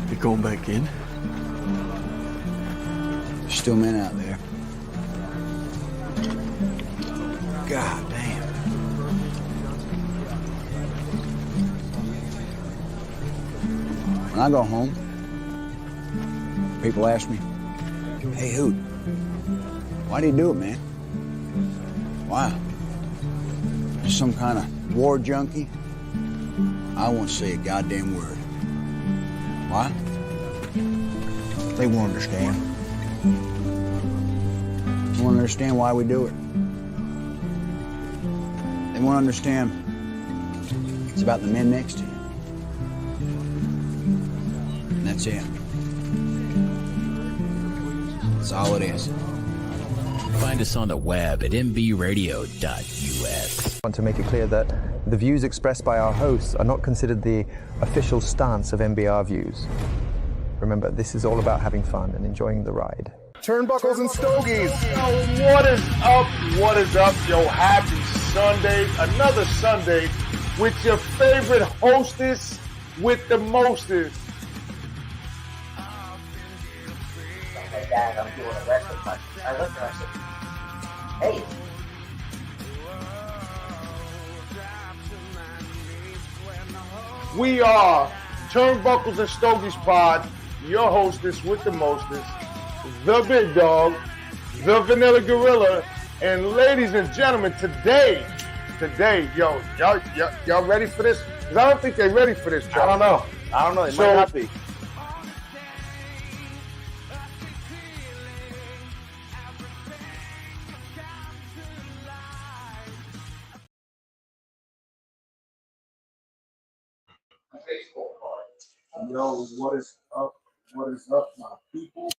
You going back in? There's still men out there. God damn. When I go home, people ask me, "Hey, Hoot, why do you do it, man? Why? Just some kind of war junkie?" I won't say a goddamn word. Why? They won't understand. They won't understand why we do it. They won't understand it's about the men next to you. And that's it. That's all it is. Find us on the web at mbradio.us. I want to make it clear that the views expressed by our hosts are not considered the official stance of MBR Views. Remember, this is all about having fun and enjoying the ride. Turnbuckles and Stogies. Yo, what is up? What is up? Yo, happy Sunday. Another Sunday with your favorite hostess with the mostest. My dad, I'm doing a wrestling punch. I love wrestling. Hey. We are Turnbuckles and Stogies Pod, your hostess with the mostest, the big dog, the vanilla gorilla, and ladies and gentlemen, today, yo, y'all ready for this? Because I don't think they're ready for this, Joe. I don't know. It might not be. Yo, what is up? What is up, my people?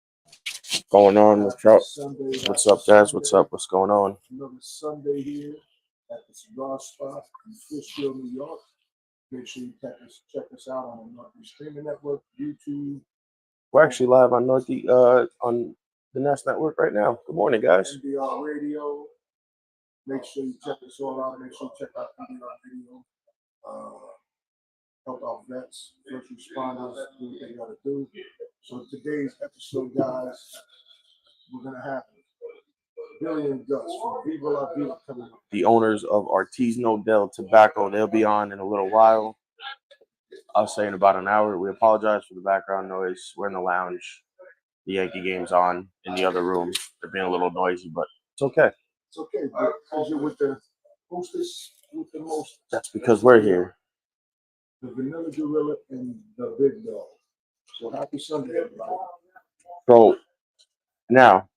Going on? What's up? Sunday, What's up, guys? What's up? What's going on? Another Sunday here at the Cigar Spot in Fishkill, New York. Make sure you check us out on the Northeast Streaming Network, YouTube. We're actually live on on the Nest Network right now. Good morning, guys. NBR Radio. Make sure you check us all out. Make sure you check out NBR Radio. Help our vets, first responders, do what they got to do. So today's episode, guys, we're going to have Billy and Gus from Viva La Vida coming up. The owners of Artesano del Tobacco, they'll be on in a little while. I'll say in about an hour. We apologize for the background noise. We're in the lounge. The Yankee game's on in the other room. They're being a little noisy, but it's okay. It's okay, but because you're with the hostess with the most. That's because we're here. The vanilla gorilla and the big dog. So happy Sunday, everybody. So now,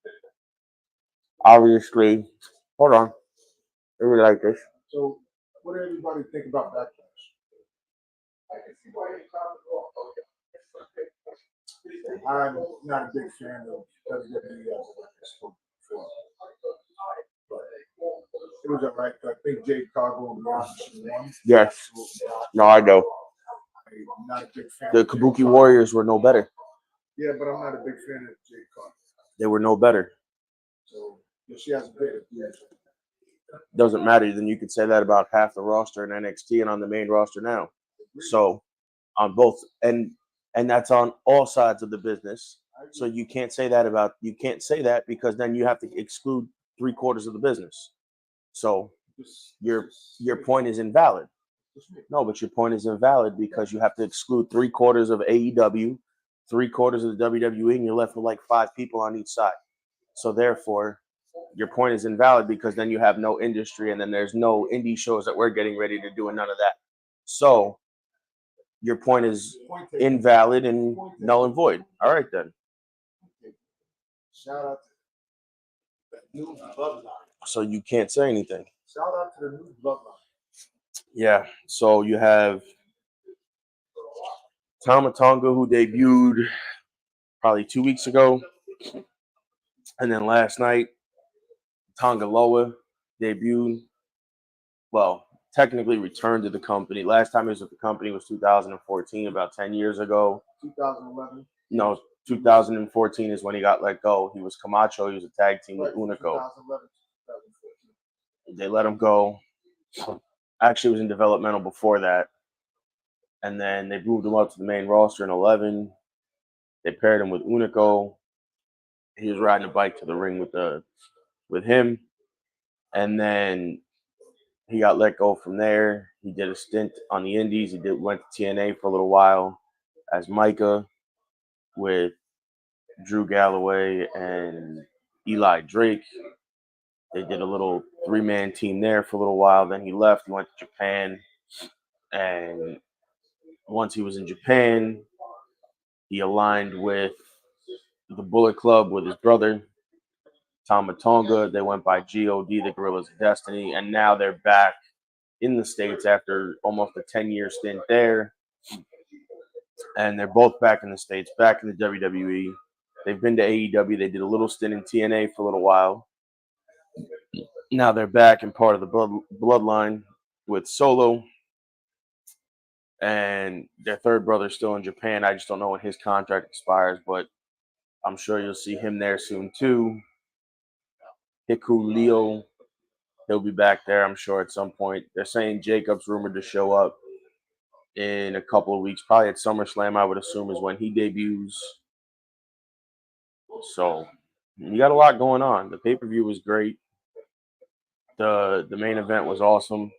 obviously, hold on. I really like this. So what do everybody think about Backlash? I'm not a big fan of WWE as before. It was all right. I think Jade Cargill and Ron won. Yes. No, I know. I'm not a big fan. The Kabuki Warriors were no better. Yeah, but I'm not a big fan of Jade Cargill. They were no better. So she has a bit of Doesn't matter. Then you could say that about half the roster in NXT and on the main roster now. So on both and that's on all sides of the business. So you can't say that because then you have to exclude 3/4 of the business. So your point is invalid. No, but your point is invalid because you have to exclude 3/4 of AEW, 3/4 of the WWE, and you're left with like 5 people on each side. So therefore, your point is invalid because then you have no industry and then there's no indie shows that we're getting ready to do and none of that. So your point is invalid and null and void. All right, then. Shout out to the new bloodline. So you can't say anything. Shout out to the new bloodline. Yeah. So you have Tama Tonga, who debuted probably 2 weeks ago. And then last night, Tonga Loa debuted. Well, technically returned to the company. Last time he was at the company was 2014, about 10 years ago. 2011. No, 2014 is when he got let go. He was Camacho. He was a tag team with Unico. 2011, 2014. They let him go. Actually, was in developmental before that. And then they moved him up to the main roster in 11. They paired him with Unico. He was riding a bike to the ring with him. And then he got let go from there. He did a stint on the Indies. He went to TNA for a little while as Micah with Drew Galloway and Eli Drake. They did a little 3-man team there for a little while. Then he left. He went to Japan. And once he was in Japan, he aligned with the Bullet Club with his brother, Tama Tonga. They went by G.O.D., the Gorillas of Destiny. And now they're back in the States after almost a 10-year stint there. And they're both back in the States, back in the WWE. They've been to AEW. They did a little stint in TNA for a little while. Now they're back and part of the bloodline with Solo. And their third brother's still in Japan. I just don't know when his contract expires, but I'm sure you'll see him there soon too. Hiku Leo, he'll be back there, I'm sure, at some point. They're saying Jacob's rumored to show up in a couple of weeks, probably at SummerSlam, I would assume, is when he debuts. So you got a lot going on. The pay-per-view was great. The main event was awesome.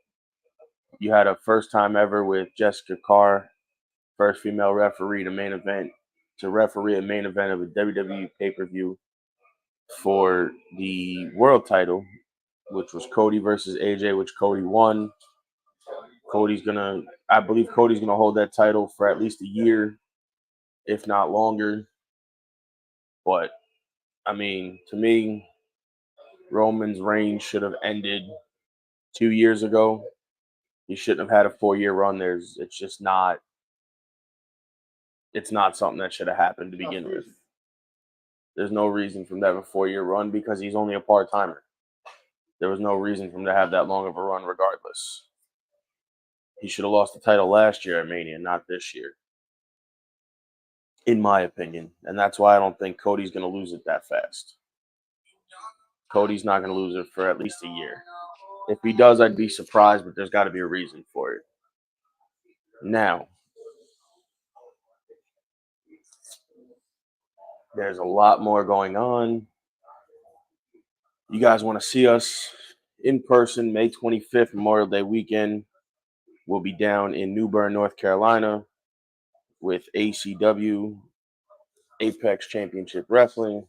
You had a first time ever with Jessica Carr, first female referee to referee a main event of a WWE pay-per-view for the world title, which was Cody versus AJ, which Cody won. I believe Cody's gonna hold that title for at least a year, if not longer. But I mean, to me, Roman's reign should have ended 2 years ago. He shouldn't have had a 4-year run. It's not something that should have happened to begin with. There's no reason for him to have a 4-year run because he's only a part-timer. There was no reason for him to have that long of a run regardless. He should have lost the title last year at Mania, not this year, in my opinion. And that's why I don't think Cody's going to lose it that fast. Cody's not going to lose it for at least a year. If he does, I'd be surprised, but there's got to be a reason for it. Now, there's a lot more going on. You guys want to see us in person May 25th, Memorial Day weekend. We'll be down in New Bern, North Carolina with ACW, Apex Championship Wrestling,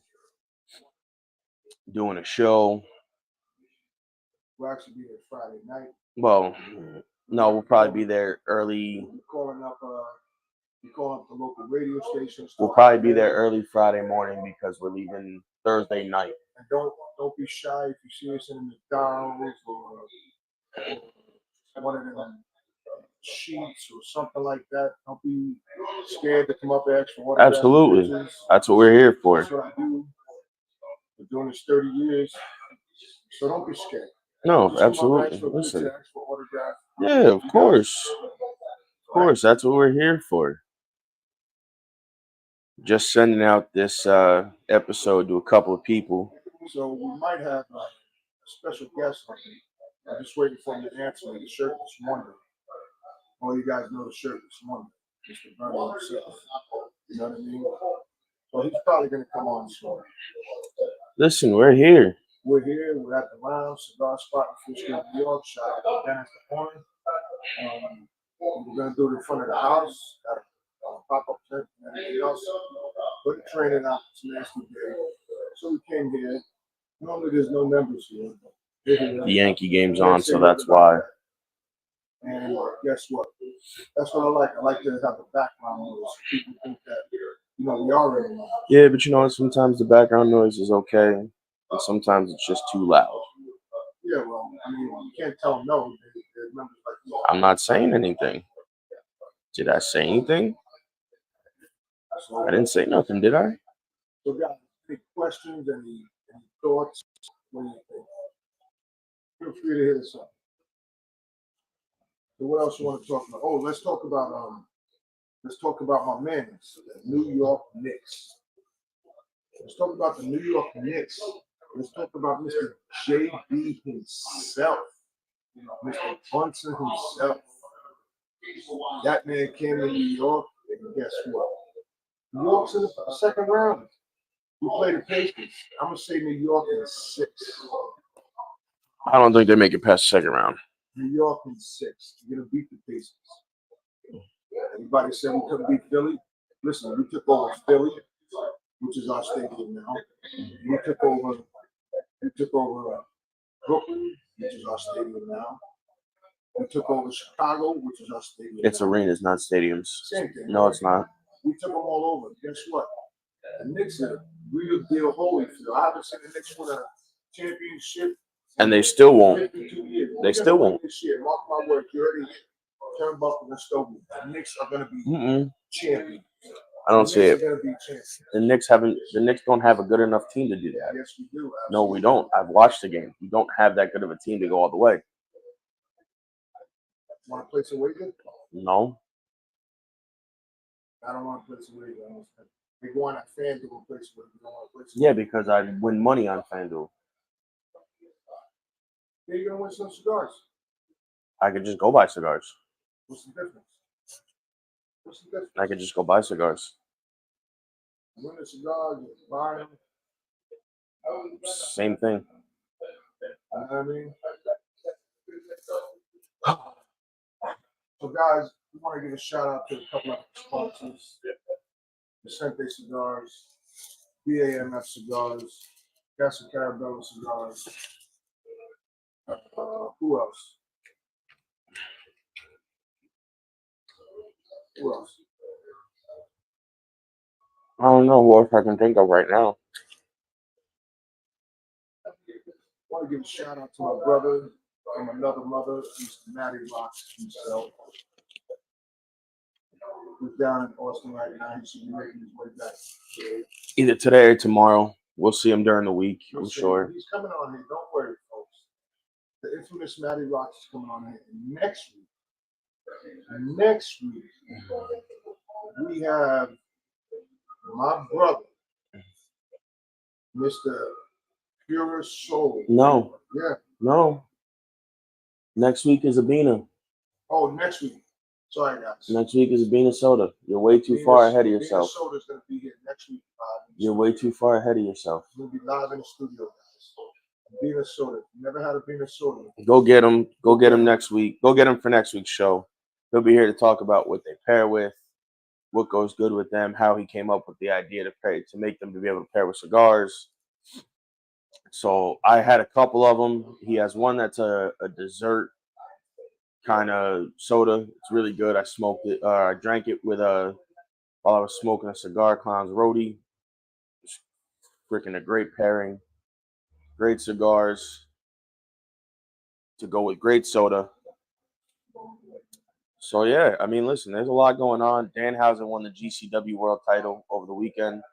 doing a show. We'll actually be there Friday night. Well, no, we'll probably be there early. We're calling up the local radio stations. We'll probably be there early Friday morning because we're leaving Thursday night. And don't be shy if you see us in McDonald's or one of them sheets or something like that. Don't be scared to come up and ask for one. Absolutely. That's what we're here for. That's what I do. We're doing this 30 years. So don't be scared. No, absolutely. Listen. Yeah, of course. Of course, that's what we're here for. Just sending out this episode to a couple of people. So we might have a special guest on. I'm just waiting for him to answer me. The shirt this morning. All you guys know the shirt this morning. Mr. Bernie himself. You know what I mean? So he's probably going to come on soon. Listen, we're here. We're here. We're at the lounge, cigar spot in Fishkill, New York. Shout out to Dennis the Horn. We're going to do it in front of the house. Got a pop-up tent and everything else. Put the training out. It's a nasty day. So we came here. Normally there's no members here. The Yankee game's on, so that's why. And guess what? That's what I like. I like to have a background noise. People think that, we are in. Yeah, but sometimes the background noise is okay, and sometimes it's just too loud. Yeah, well, you can't tell them no. They're members like you. I'm not saying anything. Did I say anything? So, I didn't say nothing, did I? So, guys, any questions, any thoughts? What do you think? Feel free to hit us up. So what else you want to talk about? Oh, let's talk about my man, the New York Knicks. Let's talk about the New York Knicks. Let's talk about Mr. JB himself, Mr. Brunson himself. That man came to New York, and guess what? New York's in the second round. We play the Pacers. I'm gonna say New York in 6. I don't think they make it past the second round. New York in 6. You're gonna beat the Pacers. Everybody said we couldn't beat Philly. Listen, we took over Philly, which is our stadium now. We took over Brooklyn, which is our stadium now. We took over Chicago, which is our stadium. It's now. arenas, not stadiums. Same thing. No, it's not. We took them all over. Guess what? The Knicks are a real deal Holyfield. I haven't seen the Knicks win a championship. And they still won't. 52 years. They still won't. This year. Mark my words. You already hit Turnbuckle and Stokely. The Knicks are going to be champions. I don't see it. They're going to be champions. The Knicks don't have a good enough team to do that. Yes, we do. Absolutely. No, we don't. I've watched the game. We don't have that good of a team to go all the way. Want to play some wager? No. I don't want to play some wager. They go on that FanDuel and play some wager. You don't want to play some Yeah, because I win money on FanDuel. Then you're going to win some cigars. I could just go buy cigars. What's the difference? What's the difference? I could just go buy cigars. Win the cigars, buy them. Same thing. You know what I mean? So, guys, we want to give a shout out to a couple of sponsors: Vicente Cigars, BAMF Cigars, Casa Carabello Cigars. Who else? Who else? I don't know what I can think of right now. I want to give a shout out to my brother from another mother, Mr. Matty Rocks himself. Who's down in Austin right now. He should be making his way back. Either today or tomorrow. We'll see him during the week, I'm He's sure. He's coming on here. Don't worry, folks. The infamous Matty Rocks is coming on here. And next week, we have my brother, Mr. Pure Soul. No. Yeah. No. Next week is Abina. Oh, next week. Sorry, guys. Next week is Abina Soda. You're way too far ahead of yourself. Abina Soda's going to be here next week. You're way too far ahead of yourself. We'll be live in the studio, guys. Abina Soda. Never had Abina Soda. Go get him. Go get him next week. Go get him for next week's show. He'll be here to talk about what they pair with, what goes good with them, how he came up with the idea to make them to be able to pair with cigars. So I had a couple of them. He has one that's a dessert kind of soda. It's really good. I smoked it. I drank it with while I was smoking a Cigar Clown's Roadie. It's freaking a great pairing. Great cigars to go with great soda. So yeah, I mean, listen, there's a lot going on. Danhausen won the GCW World Title over the weekend,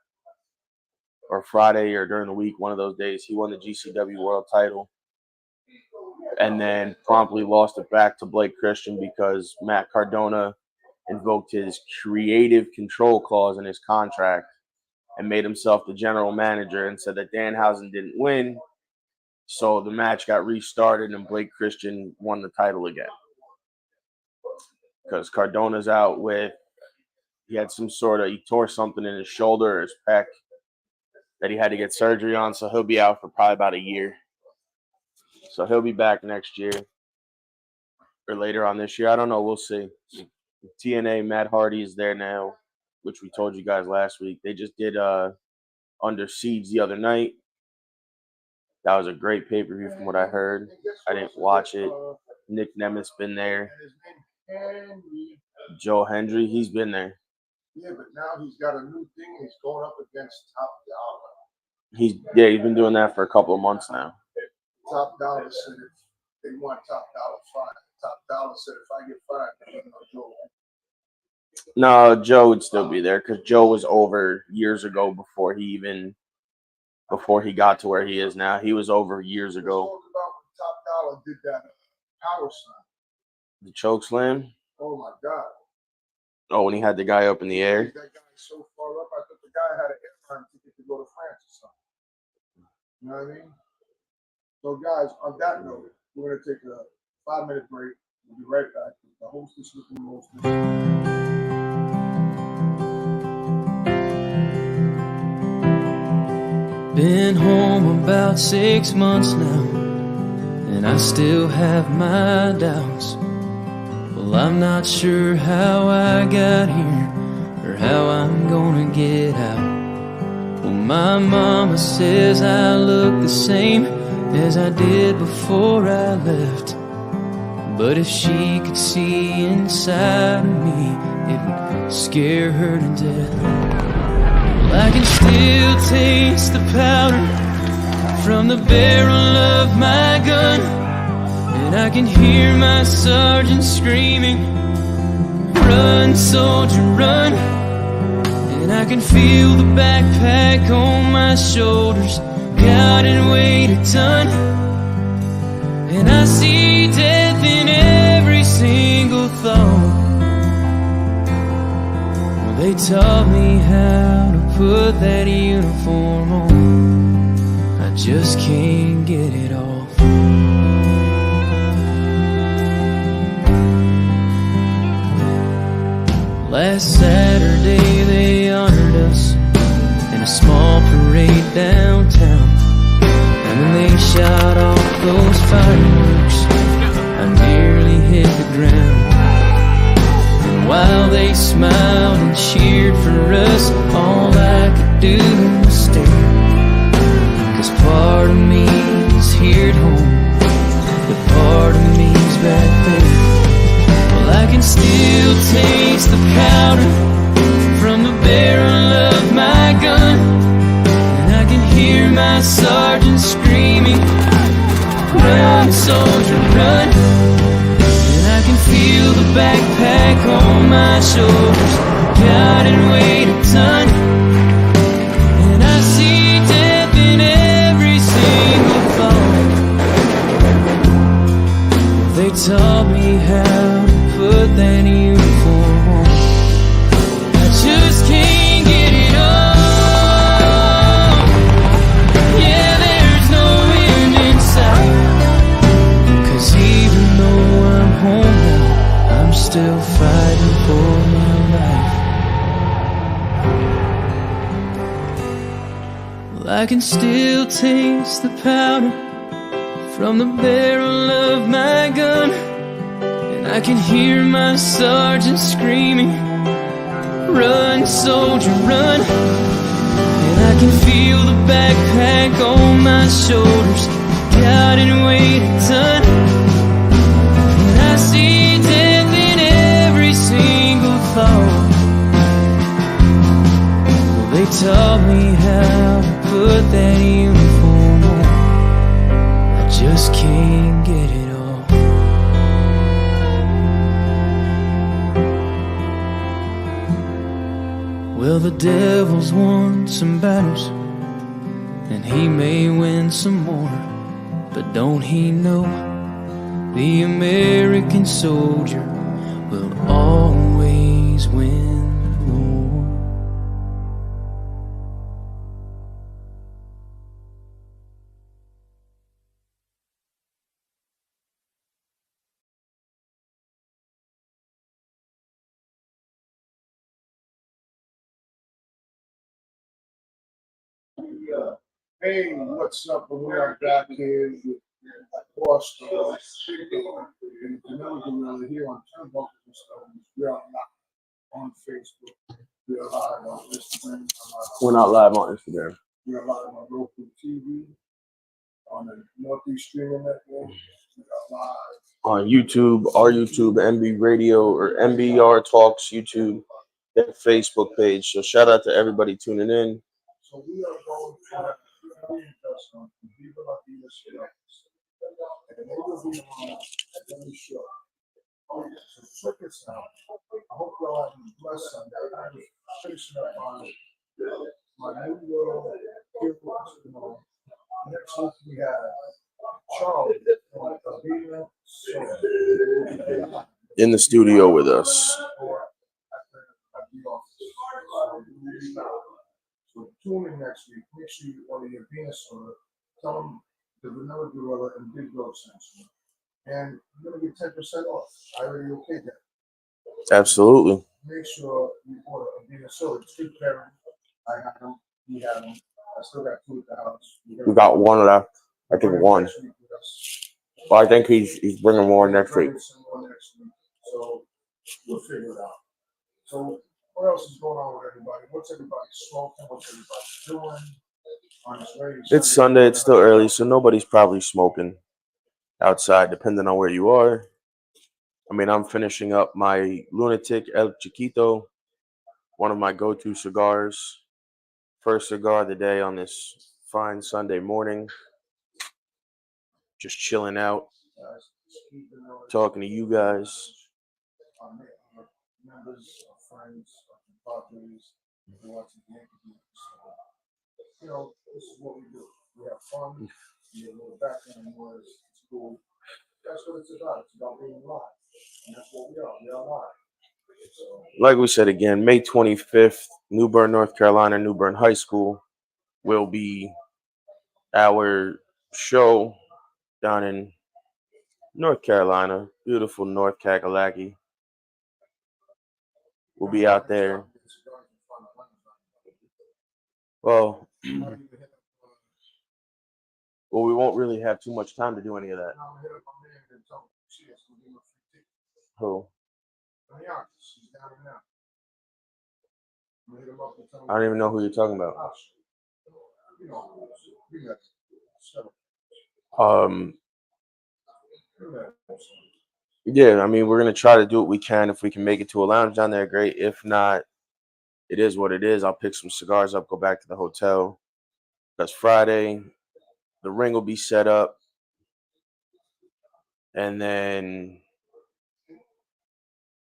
or Friday, or during the week, one of those days. He won the GCW World Title, and then promptly lost it back to Blake Christian because Matt Cardona invoked his creative control clause in his contract and made himself the general manager and said that Danhausen didn't win. So the match got restarted and Blake Christian won the title again. Because Cardona's out with, he tore something in his shoulder or his pec that he had to get surgery on. So he'll be out for probably about a year. So he'll be back next year or later on this year. I don't know. We'll see. TNA, Matt Hardy is there now, which we told you guys last week. They just did Under Siege the other night. That was a great pay-per-view from what I heard. I didn't watch it. Nick Nemeth's been there. Joe Hendry, he's been there. Yeah, but now he's got a new thing. He's going up against Top Dollar. He's been doing that for a couple of months now. Top Dollar said if they want Top Dollar fired. Top Dollar said if I get fired, they're going to Joe. No, Joe would still be there because Joe was over years ago before he got to where he is now. He was over years ago. Talk about when Top Dollar did that power slam. The choke slam? Oh my God. Oh, when he had the guy up in the air? That guy so far up, I thought the guy had an airline ticket to go to France or something. You know what I mean? So, guys, on that note, we're going to take a 5-minute break. We'll be right back with the hostess with the mostest. Been home about 6 months now, and I still have my doubts. Well, I'm not sure how I got here or how I'm gonna get out. Well, my mama says I look the same as I did before I left. But if she could see inside of me, it would scare her to death. Well, I can still taste the powder from the barrel of my gun, and I can hear my sergeant screaming, "Run, soldier, run!" And I can feel the backpack on my shoulders, God, and weighed a ton. And I see death in every single thought. Well, they taught me how to put that uniform on. I just can't get it off. Last Saturday they honored us in a small parade downtown. And when they shot off those fireworks, I nearly hit the ground. And while they smiled and cheered for us, all I could do was stare. 'Cause part of me is here at home, but part of me's back there. Well, I can still taste the powder from the barrel of my gun, and I can hear my sergeant screaming, "Run, soldier, run!" And I can feel the backpack on my shoulders, God, and weighed a ton. And I see death in every single thought. They taught me how to put that uniform on. I just can't get it off. Yeah, there's no end in sight. 'Cause even though I'm home now, I'm still fighting for my life. Well, I can still taste the powder from the barrel of my gun, and I can hear my sergeant screaming, "Run, soldier, run!" And I can feel the backpack on my shoulders, God, and weighed a ton. And I see death in every single thought. Well, they taught me how to put that uniform on. I just can't get it off. Well, the devil's won some battles, and he may win some more. But don't he know the American soldier will always win the war? Hey, what's up? And we are back here with Boston. And here on Turnbuckles and Stones. We are live on Facebook. We are live on Instagram. We're not live on Instagram. We are live on Roku TV, on the Northeast Streaming Network. We are live On YouTube, our YouTube, MB Radio or MBR Talks YouTube, and Facebook page. So shout out to everybody tuning in. So we are going to have some Viva La Vida shows. And they will be on every show. So check us out. I hope y'all have a blessed Sunday. I'm finishing up my new world here for us tomorrow. Next week we have Charles from Artesano In the studio with us. So tune in next week. Make sure you order your Venus order. Tell them the Vanilla Gorilla and Big Dog sent you. and you're gonna get 10% off. I already okayed that. Absolutely. Make sure you order a Vita soda. Street parent, I have them. We have them. I still got 2 at the house. We got 1 left. I think 1. Well, I think he's bringing more next week. So we'll figure it out. So what else is going on with everybody? What's everybody smoking? What's everybody doing? On this radio It's Sunday. It's still early, so nobody's probably smoking outside, depending on where you are. I mean, I'm finishing up my Lunatic El Chiquito, one of my go-to cigars. First cigar of the day on this fine Sunday morning. Just chilling out, talking to you guys. Members, friends, partners, watching the you know, this is what we do. We have fun. We have a little background noise. It's cool. That's what it's about. It's about being live. And that's what we are. We are live. So, like we said again, May 25th, New Bern, North Carolina, New Bern High School will be our show down in North Carolina, beautiful North Kakalaki. We'll be out there. Well, we won't really have too much time to do any of that. Who? I don't even know who you're talking about. Yeah, I mean, we're gonna try to do what we can. If we can make it to a lounge down there, great. If not, it is what it is. I'll pick some cigars up, go back to the hotel. That's Friday. The ring will be set up. And then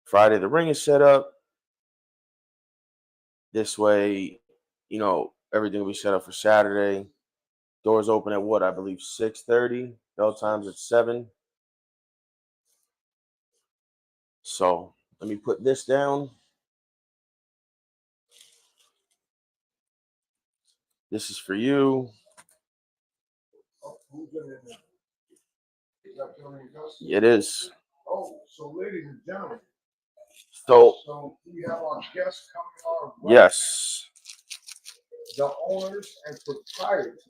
Friday, the ring is set up. This way, you know, everything will be set up for Saturday. Doors open at what? I believe 6:30. Bell time's at 7. So let me put this down. This is for you. It is. Oh, so ladies and gentlemen. So we have our guests coming on. Yes. The owners and proprietors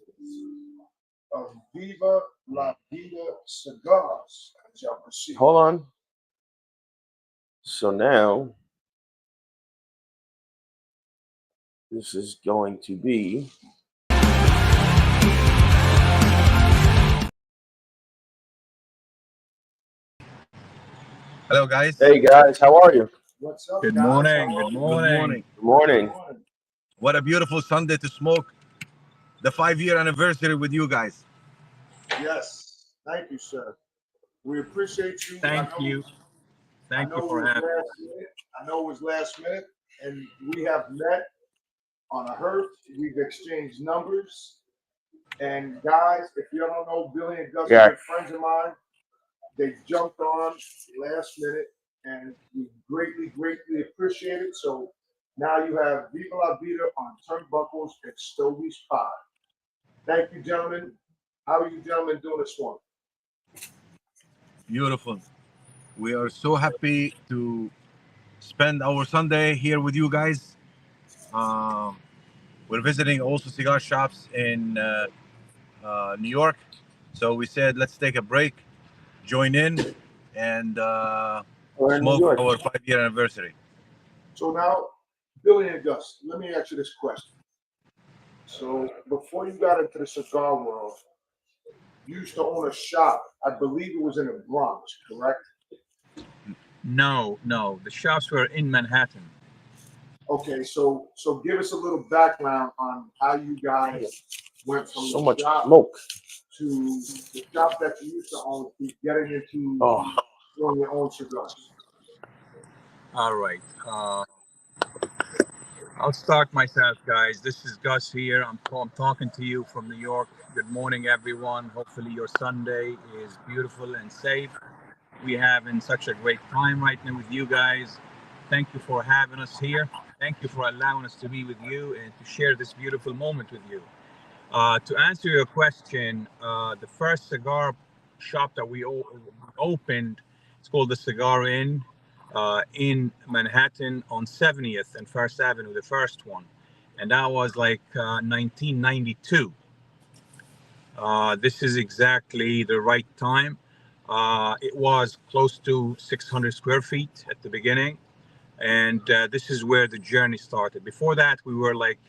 of Viva La Vida Cigars. As y'all can see. Hold on. So now this is going to be Hello, guys. Hey guys, how are you? What's up, Good guys? morning. Good morning. Good morning. What a beautiful Sunday to smoke the 5-year anniversary with you guys. Yes. Thank you, sir. We appreciate you. Thank you. Thank you for having me. I know it was last minute, and we have met on a hurt. We've exchanged numbers. And guys, if you don't know, Billy and Gus are friends of mine. They jumped on last minute, and we greatly appreciate it. So now you have Viva La Vida on turnbuckles at Stogie's Pod. Thank you, gentlemen. How are you gentlemen doing this morning? Beautiful. We are so happy to spend our Sunday here with you guys. We're visiting also cigar shops in New York. So we said, let's take a break, join in, and smoke our 5-year anniversary. So now, Billy and Gus, let me ask you this question. So before you got into the cigar world, you used to own a shop. I believe it was in the Bronx, correct? No. The shops were in Manhattan. Okay, so give us a little background on how you guys went from So the much shop smoke to the shop that you used to own to getting into doing your own cigars. All right. I'll start myself, guys. This is Gus here. I'm talking to you from New York. Good morning, everyone. Hopefully your Sunday is beautiful and safe. We're having such a great time right now with you guys. Thank you for having us here. Thank you for allowing us to be with you and to share this beautiful moment with you. To answer your question, the first cigar shop that we opened. It's called the Cigar Inn in Manhattan on 70th and First Avenue, the first one. And that was like 1992. This is exactly the right time. It was close to 600 square feet at the beginning. And this is where the journey started. Before that, we were like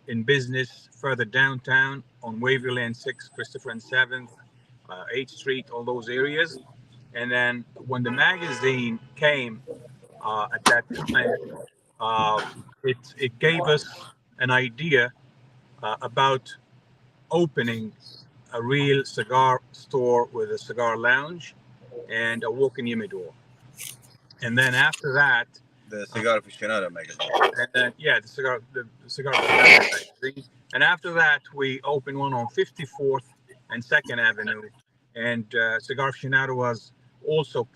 in business further downtown on Waverly and 6th, Christopher and 7th, 8th Street, all those areas. And then when the magazine came at that time, it gave us an idea about opening a real cigar store with a cigar lounge and a walk-in humidor. And then after that, the Cigar Aficionado magazine. And then, yeah, the cigar magazine. And after that, we opened one on 54th and 2nd Avenue. And Cigar Aficionado was also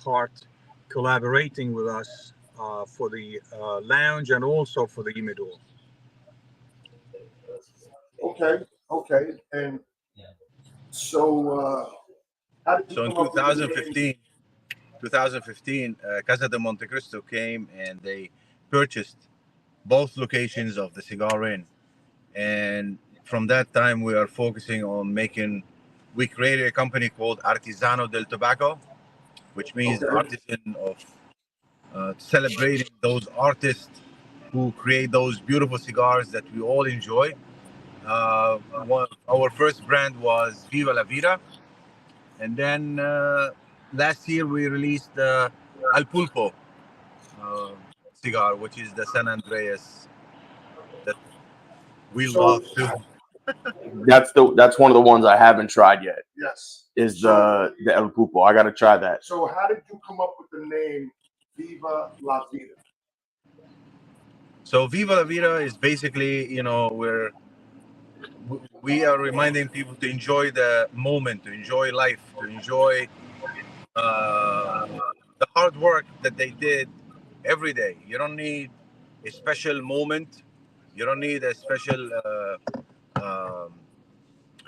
collaborating with us for the lounge and also for the humidor. Okay. And so, how did you So in come up with the 2015, Casa de Montecristo came and they purchased both locations of the Cigar Inn. And from that time, we are focusing on we created a company called Artesano del Tobacco, which means the artisan of celebrating those artists who create those beautiful cigars that we all enjoy. Our first brand was Viva la Vida. And then last year we released the Al Pulpo cigar, which is the San Andreas that we love too. That's one of the ones I haven't tried yet. Yes. Is the El Pulpo. I got to try that. So how did you come up with the name Viva la Vida? So Viva la Vida is basically, we are reminding people to enjoy the moment, to enjoy life, to enjoy the hard work that they did every day. You don't need a special moment. You don't need a special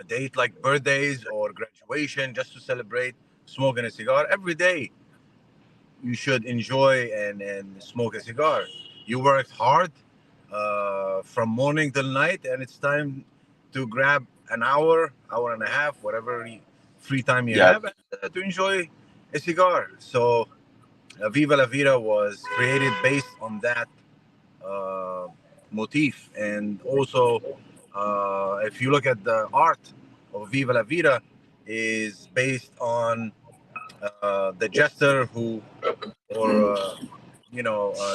date like birthdays or graduation just to celebrate smoking a cigar. Every day you should enjoy and smoke a cigar. You worked hard from morning till night, and it's time to grab an hour and a half, whatever free time you have, to enjoy a cigar. So Viva la Vida was created based on that motif. And also, if you look at the art of Viva la Vida, is based on the jester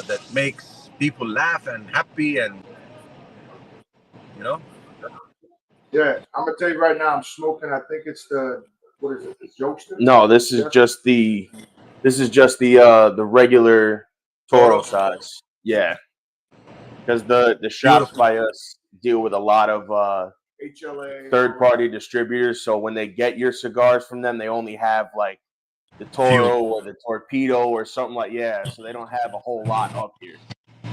that makes people laugh and happy, and Yeah, I'm gonna tell you right now, I'm smoking. I think it's the Jokester? No, this is just the regular Toro size. Yeah, because the shops by us deal with a lot of HLA third-party distributors. So when they get your cigars from them, they only have like the Toro or the Torpedo or something like so they don't have a whole lot up here.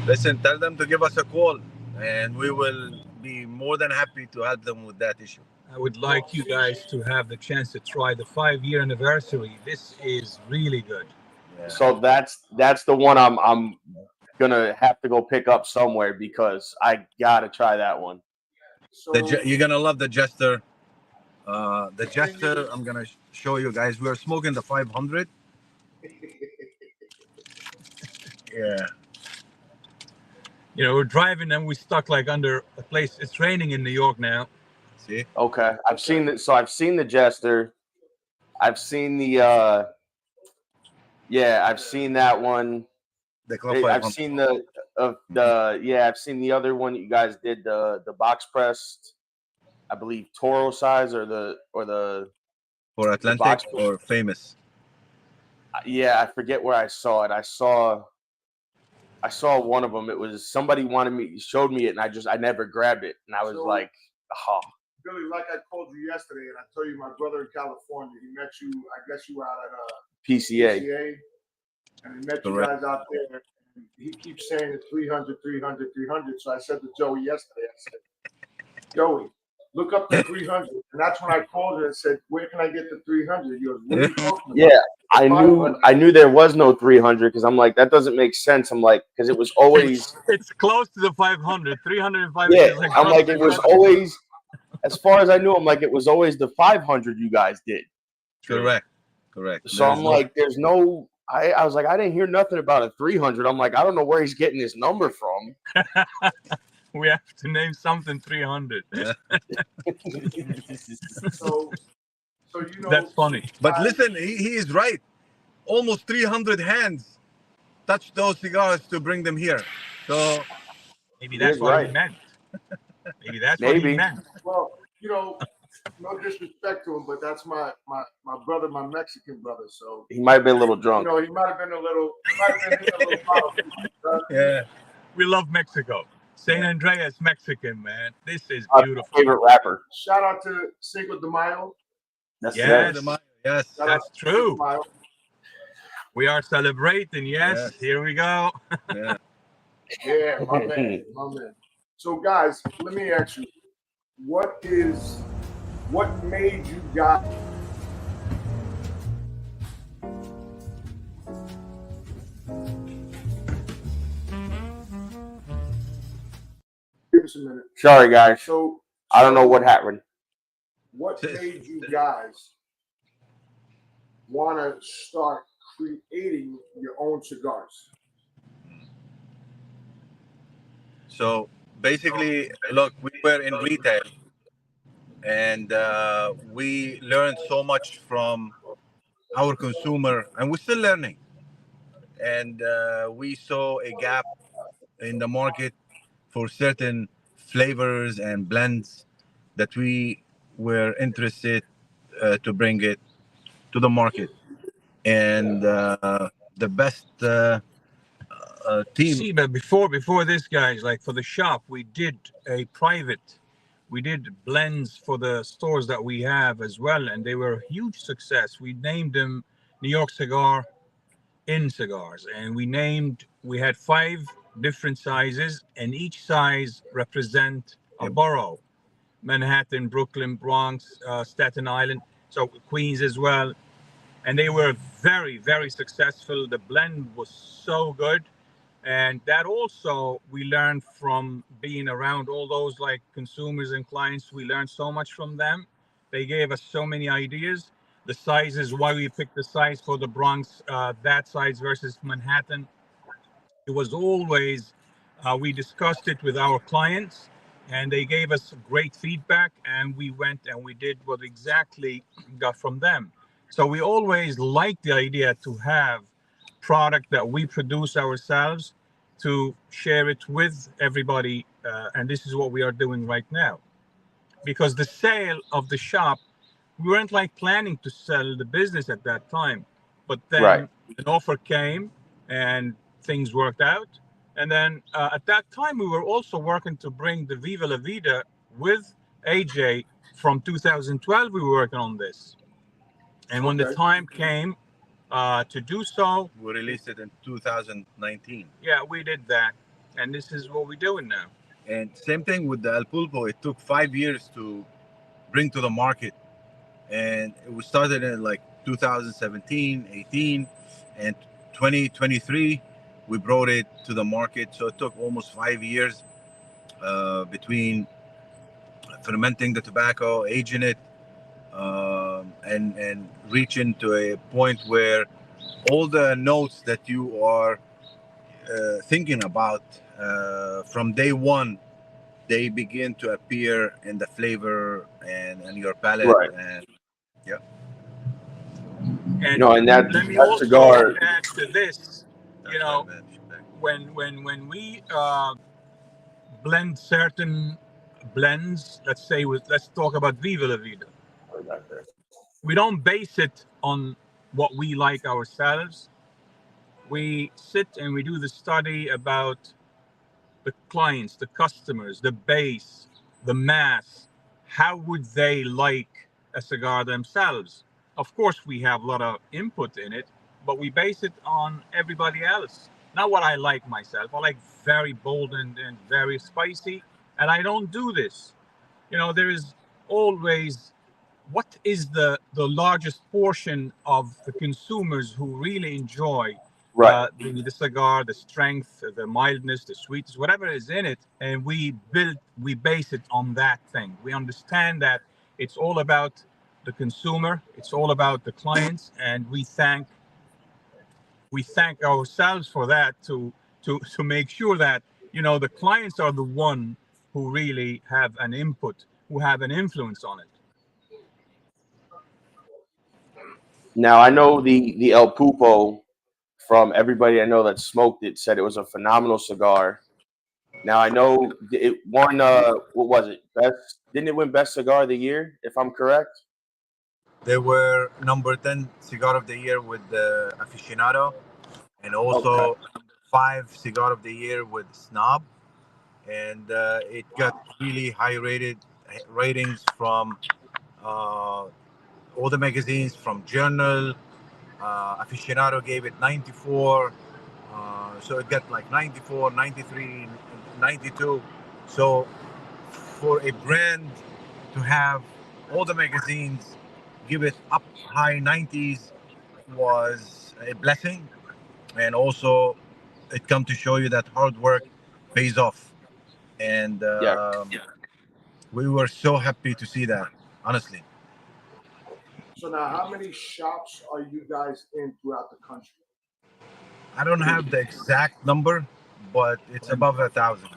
Listen, tell them to give us a call, and we will be more than happy to help them with that issue. I would like you guys to have the chance to try the 5-year anniversary. This is really good. Yeah. So that's the one I'm gonna have to go pick up somewhere because I gotta try that one. So, you're gonna love the Jester. The Jester, I'm gonna show you guys. We are smoking the 500. Yeah. We're driving and we stuck like under a place. It's raining in New York now. See? Okay, I've seen the Jester. I've seen the I've seen that one. I've seen I've seen the other one you guys did, the box pressed, I believe Toro size or Atlantic or Famous. Yeah, I forget where I saw it. I saw one of them. It was somebody showed me it, and I never grabbed it, and I was like, oh. Billy, like I told you yesterday, and I told you my brother in California, he met you. I guess you were out at PCA, and he met you guys out there. And he keeps saying it's 300, 300, 300. So I said to Joey yesterday, I said, Joey, look up the 300. And that's when I called her and said, where can I get the 300? He goes, what are you talking about? Yeah, I knew there was no 300 because I'm like, that doesn't make sense. I'm like, because it was always it's close to the 500. 305 yeah. is like I'm like, it was always, as far as I knew, I'm like, it was always the 500 you guys did. Correct. So I'm like, there's no. I was like, I didn't hear nothing about a 300. I'm like, I don't know where he's getting this number from. We have to name something 300. So you know, that's funny. But listen, he is right. Almost 300 hands touch those cigars to bring them here. So maybe that's what he meant. Maybe that's what he meant. Well, you know, no disrespect to him, but that's my brother, my Mexican brother. So he might have been a little drunk. You know, he might have been a little yeah. We love Mexico. San Andreas, Mexican, man. This is beautiful. Favorite rapper. Shout out to Cinco de Mayo. Yes, that's true. We are celebrating. Yes, here we go. Yeah, my man. So, guys, let me ask you, what made you guys? Give us a minute. Sorry, guys. So I don't know what happened. What made you guys want to start creating your own cigars? So basically, look, we were in retail, and we learned so much from our consumer, and we're still learning. And we saw a gap in the market for certain flavors and blends that we were interested to bring it to the market. And the best team. See, but before this, guys, like for the shop, we did blends for the stores that we have as well, and they were a huge success. We named them New York Cigar in Cigars, and we had 5 different sizes, and each size represent a borough: Manhattan, Brooklyn, Bronx, Staten Island, so Queens as well. And they were very, very successful. The blend was so good. And that also we learned from being around all those like consumers and clients. We learned so much from them. They gave us so many ideas. The sizes, why we picked the size for the Bronx, that size versus Manhattan. It was always, we discussed it with our clients and they gave us great feedback, and we went and we did what exactly got from them. So we always liked the idea to have product that we produce ourselves to share it with everybody, and this is what we are doing right now. Because the sale of the shop, we weren't like planning to sell the business at that time, but then an offer came and things worked out. And then at that time we were also working to bring the Viva La Vida with AJ. From 2012 we were working on this, and when the time came to do so, we released it in 2019. Yeah, we did that, and this is what we're doing now. And same thing with the El Pulpo. It took 5 years to bring to the market, and it was started in like 2017, 18, and 2023 we brought it to the market. So it took almost 5 years between fermenting the tobacco, aging it, and reaching to a point where all the notes that you are thinking about from day one, they begin to appear in the flavor and your palate. And yeah. And and that cigar add to this, when we blend certain blends, let's talk about Viva La Vida. We don't base it on what we like ourselves. We sit and we do the study about the clients, the customers, the base, the mass. How would they like a cigar themselves? Of course, we have a lot of input in it, but we base it on everybody else. Not what I like myself. I like very bold and very spicy, and I don't do this. There is always what is the largest portion of the consumers who really enjoy Right. the cigar, the strength, the mildness, the sweetness, whatever is in it, and we base it on that thing. We understand that it's all about the consumer, it's all about the clients, and we thank ourselves for that to make sure that the clients are the one who really have an input, who have an influence on it. Now I know the El Pupo, from everybody I know that smoked it, said it was a phenomenal cigar. Now I know it won. What was it? Best? Didn't it win best cigar of the year? If I'm correct. They were number 10 cigar of the year with the Aficionado, and Okay. also number 5 cigar of the year with Snob. And it got really high ratings from all the magazines, from Journal. Aficionado gave it 94. So it got like 94, 93, 92. So for a brand to have all the magazines give it up high 90s was a blessing. And also it come to show you that hard work pays off. And Yeah. we were so happy to see that, honestly. So now, how many shops are you guys in throughout the country? I don't have the exact number, but it's above 1,000.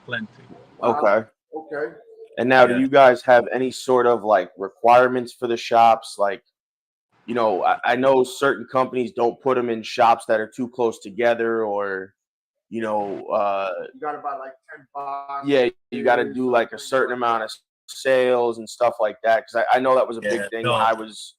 Plenty. Wow. Okay. Okay. And now, do Yeah. you guys have any sort of like requirements for the shops? Like, I know certain companies don't put them in shops that are too close together, or, You got to buy like 10 boxes. yeah, you got to do like a certain amount of sales and stuff like that. Because I know that was a big thing when I was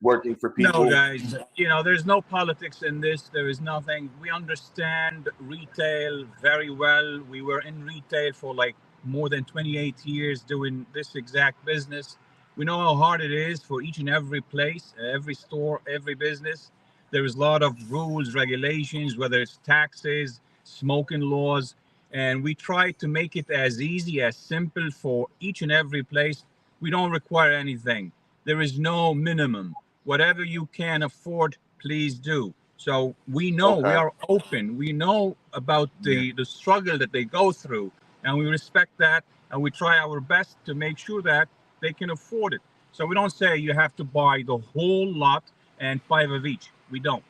working for people. No, guys, there's no politics in this. There is nothing. We understand retail very well. We were in retail for like more than 28 years doing this exact business. We know how hard it is for each and every place, every store, every business. There is a lot of rules, regulations, whether it's taxes, smoking laws, and we try to make it as easy, as simple for each and every place. We don't require anything. There is no minimum. Whatever you can afford, please do. So we know, we are open. We know about the struggle that they go through, and we respect that, and we try our best to make sure that they can afford it. So we don't say you have to buy the whole lot and 5 of each. We don't,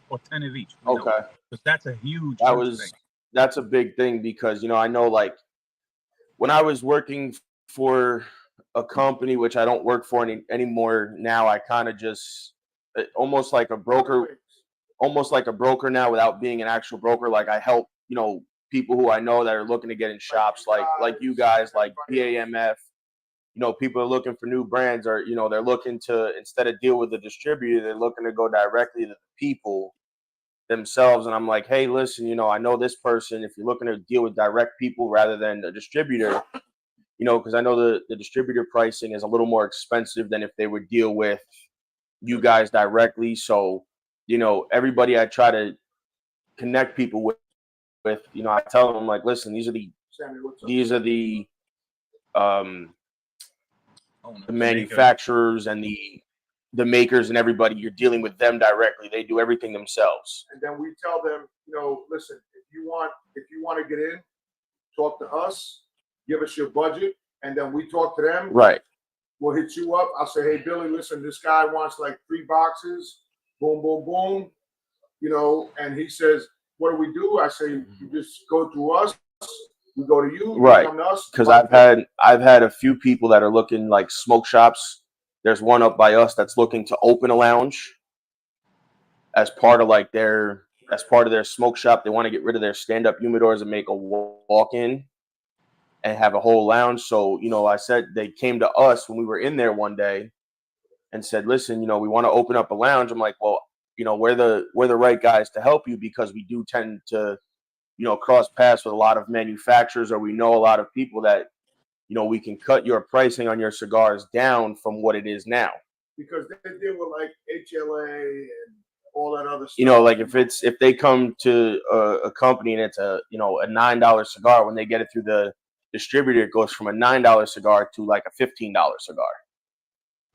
or 10 of each. We don't. Because that's a huge thing. That's a big thing, because I know, like, when I was working for a company, which I don't work for anymore now, I kind of just almost like a broker now, without being an actual broker. Like, I help people who I know that are looking to get in shops, like you guys, like BAMF. People are looking for new brands, or they're looking to, instead of deal with the distributor, they're looking to go directly to the people themselves. And I'm like, hey, listen, I know this person. If you're looking to deal with direct people rather than the distributor, because I know the distributor pricing is a little more expensive than if they would deal with you guys directly. So, everybody I try to connect people with, I tell them, like, listen, these are the manufacturers and the makers and everybody. You're dealing with them directly. They do everything themselves. And then we tell them, listen, if you want to get in, talk to us, give us your budget, and then we talk to them. Right. We'll hit you up. I'll say, hey, Billy, listen, this guy wants like 3 boxes. Boom, boom, boom. And he says, what do we do? I say, you just go through us. We go to you. Right. Come to us. Because I've had a few people that are looking, like smoke shops. There's one up by us that's looking to open a lounge as part of their smoke shop. They want to get rid of their stand-up humidors and make a walk-in and have a whole lounge. So, I said, they came to us when we were in there one day and said, listen, we want to open up a lounge. I'm like, well, we're the right guys to help you, because we do tend to, cross paths with a lot of manufacturers, or we know a lot of people that, we can cut your pricing on your cigars down from what it is now. Because they deal with like HLA and all that other stuff. Like if they come to a company and it's a $9 cigar, when they get it through the distributor, it goes from a $9 cigar to like a $15 cigar.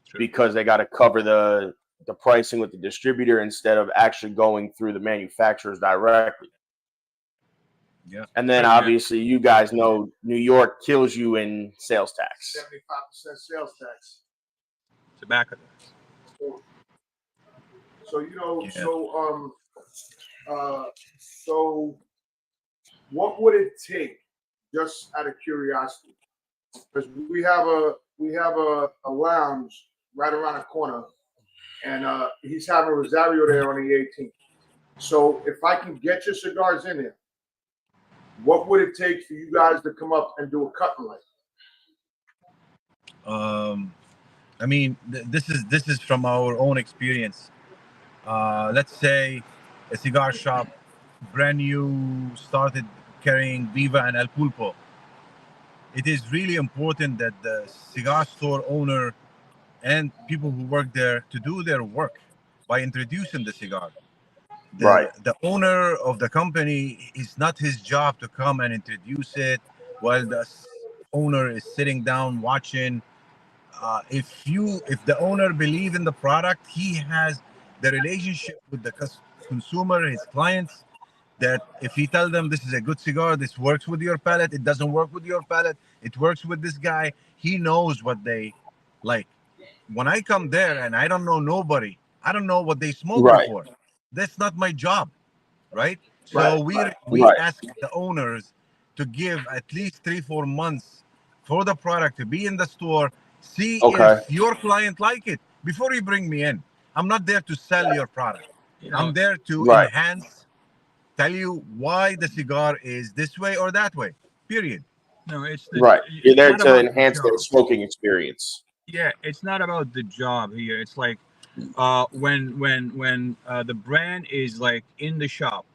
True. Because they got to cover the pricing with the distributor instead of actually going through the manufacturers directly. Yeah. And then obviously you guys know New York kills you in sales tax. 75% sales tax. Tobacco tax. So Yeah. so what would it take, just out of curiosity? Because we have a lounge right around the corner, and he's having Rosario there on the 18th. So if I can get your cigars in there, what would it take for you guys to come up and do a cut and light? I mean, this is from our own experience. Let's say a cigar shop, brand new, started carrying Viva and El Pulpo. It is really important that the cigar store owner and people who work there to do their work by introducing the cigar. The owner of the company, is not his job to come and introduce it while the owner is sitting down watching. If the owner believes in the product, he has the relationship with the consumer, his clients, that if he tells them this is a good cigar, this works with your palate, it doesn't work with your palate, it works with this guy, he knows what they like. When I come there and I don't know nobody, I don't know what they smoke before. That's not my job, right? So we ask the owners to give at least 3-4 months for the product to be in the store. See if your client like it before you bring me in. I'm not there to sell your product. I'm there to enhance, tell you why the cigar is this way or that way. Period. No, it's You're there to enhance their smoking experience. Yeah, it's not about the job here. It's like when the brand is like in the shop,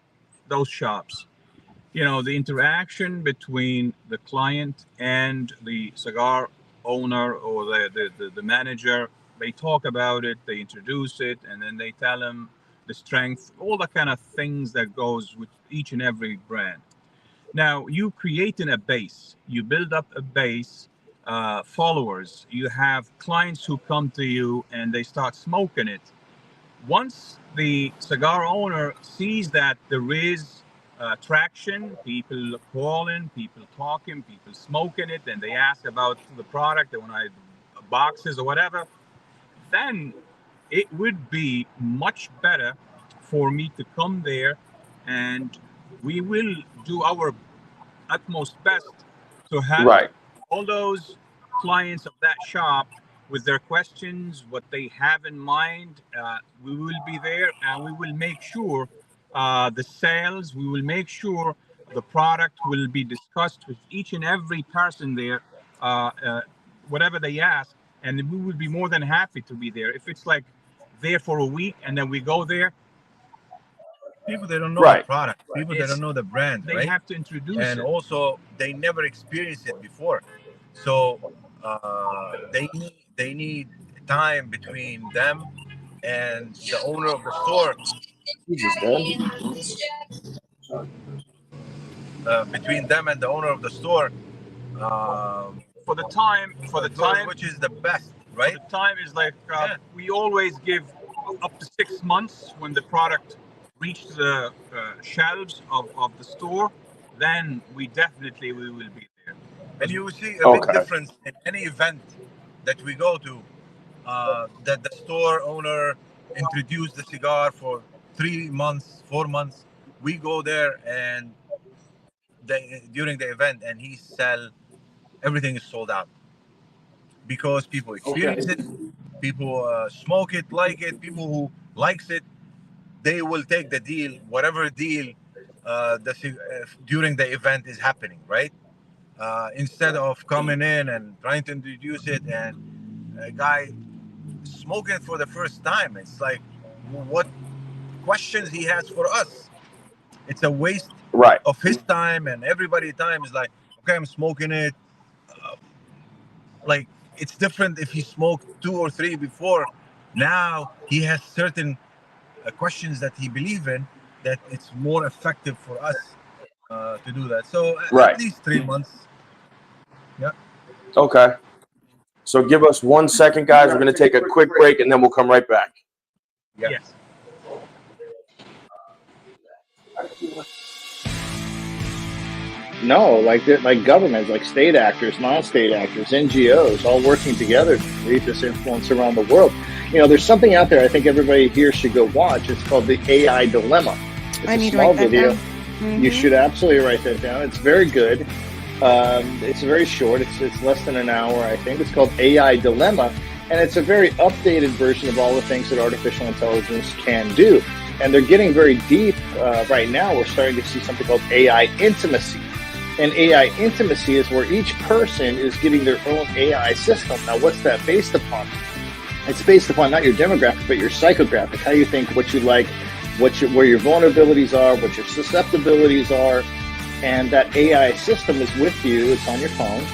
those shops, the interaction between the client and the cigar owner or the manager, they talk about it, they introduce it, and then they tell them the strength, all the kind of things that goes with each and every brand. Now you creating a base, you build up a base, followers, you have clients who come to you and they start smoking it. Once the cigar owner sees that there is traction, people calling, people talking, people smoking it, and they ask about the product, they want boxes or whatever, then it would be much better for me to come there, and we will do our utmost best to help all those clients of that shop with their questions, what they have in mind. We will be there, and we will make sure the sales, we will make sure the product will be discussed with each and every person there, whatever they ask, and we will be more than happy to be there. If it's like there for a week and then we go there, people they don't know the product, people they don't know the brand, they have to introduce it, and also they never experienced it before, so they need time between them and the owner of the store. Between them and the owner of the store, for the time, which is the best, right? The time is like we always give up to 6 months. When the product reaches the shelves of the store, then we will be there. And you will see a big difference in any event that we go to, that the store owner introduced the cigar for 3 months, 4 months. We go there and during the event, and he sell, everything is sold out because people experience it, people smoke it, like it, people who likes it, they will take the deal, whatever deal during the event is happening, right? Instead of coming in and trying to introduce it and a guy smoking for the first time, it's like, what questions he has for us? It's a waste of his time, and everybody's time is like, okay, I'm smoking it. Like, it's different if he smoked 2 or 3 before. Now he has certain questions that he believes in, that it's more effective for us to do that. So at least 3 months. Okay. So give us 1 second, guys. We're going to take a quick break, and then we'll come right back. Yes. No, like governments, like state actors, non-state actors, NGOs, all working together to create this influence around the world. You know, there's something out there I think everybody here should go watch. It's called the AI Dilemma. It's I need a to small write that video. down. Mhm. You should absolutely write that down. It's very good. It's very short. It's less than an hour, I think. It's called AI Dilemma, and it's a very updated version of all the things that artificial intelligence can do. And they're getting very deep right now. We're starting to see something called AI intimacy. And AI intimacy is where each person is getting their own AI system. Now, what's that based upon? It's based upon not your demographic, but your psychographic, how you think, what you like, where your vulnerabilities are, what your susceptibilities are. And that AI system is with you. It's on your phone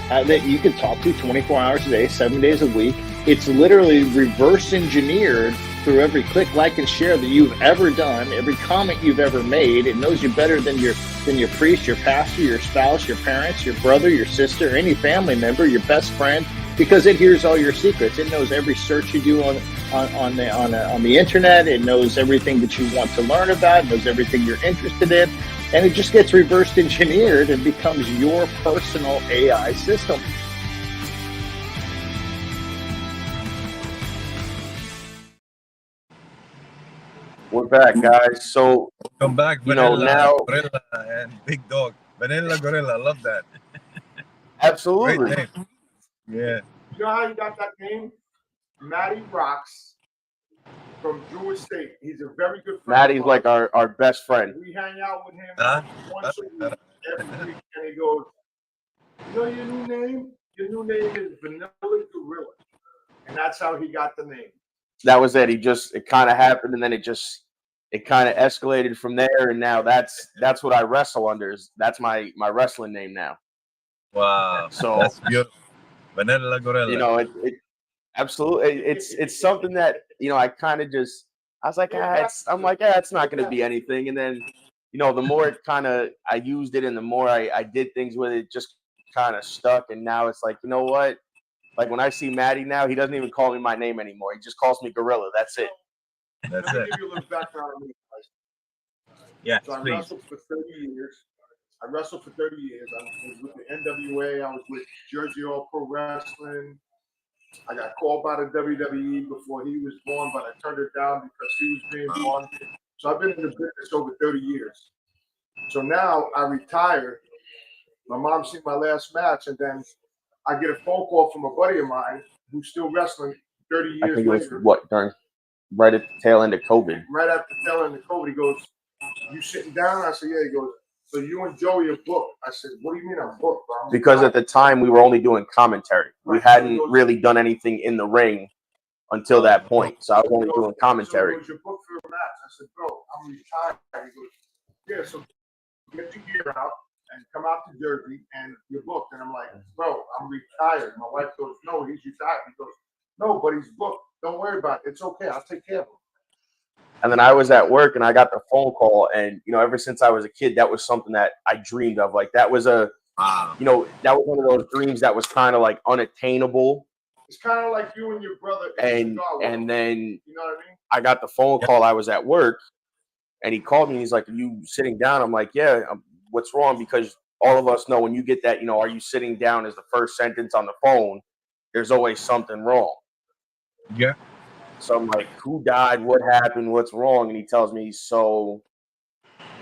that you can talk to 24 hours a day, 7 days a week. It's literally reverse engineered through every click, like, and share that you've ever done, every comment you've ever made. It knows you better than your priest, your pastor, your spouse, your parents, your brother, your sister, any family member, your best friend, because it hears all your secrets. It knows every search you do on the internet. It knows everything that you want to learn about. It knows everything you're interested in. And it just gets reversed engineered and becomes your personal AI system. We're back, guys. So, Come back, you know, Vanilla, now, Gorilla, and Big Dog. Vanilla Gorilla, love that. absolutely. Great name. Yeah. You know how he got that name? Matty Rocks from Druid State. He's a very good friend. Maddie's like our best friend. We hang out with him Huh? once a week, every week, and he goes, "You know your new name? Your new name is Vanilla Gorilla," and that's how he got the name. That was it. It kind of happened, and then it kind of escalated from there, and now that's what I wrestle under. That's my wrestling name now. Wow. So That's beautiful. Vanilla Gorilla. you know, it absolutely, it's something that, you know, I kind of just, I was like, it's not going to be anything, and then, you know, the more I used it, and the more I did things with it, just kind of stuck, and now it's like, you know what? Like when I see Matty now, he doesn't even call me my name anymore. He just calls me Gorilla. That's it. That's Let me it. give you a little background on me, guys. Yeah, So I please. wrestled for 30 years. I was with the NWA. I was with Jersey All Pro Wrestling. I got called by the WWE before he was born, but I turned it down because he was being born. So I've been in the business over 30 years. So now I retired. My mom seen my last match, and then I get a phone call from a buddy of mine who's still wrestling 30 years I think it was later. right at the tail end of COVID. Right after the tail end of COVID, he goes, "You sitting down?" I said, "Yeah." He goes, "So you and Joey are booked?" I said, "What do you mean I'm booked, bro?" Because at the time we were only doing commentary. We hadn't really done anything in the ring until that point. So I was only doing commentary. So you're booked for a match. I said, "Bro, I'm retired." He goes, "Yeah, so get your gear out and come out to Jersey and you're booked." And I'm like, "Bro, I'm retired." My wife goes, "No, he's retired." He goes, "No, but he's booked. Don't worry about it. It's okay. I'll take care of him." And then I was at work and I got the phone call, and, you know, ever since I was a kid, that was something that I dreamed of. Like that was that was one of those dreams that was kind of like unattainable. It's kind of like you and your brother. And then, you know what I mean? I got the phone call. I was at work, and he called me. And he's like, "Are you sitting down?" I'm like, "Yeah." What's wrong? Because all of us know when you get that, you know, "Are you sitting down?" as the first sentence on the phone, there's always something wrong. Yeah. So I'm like, "Who died? What happened? What's wrong?" And he tells me, "So,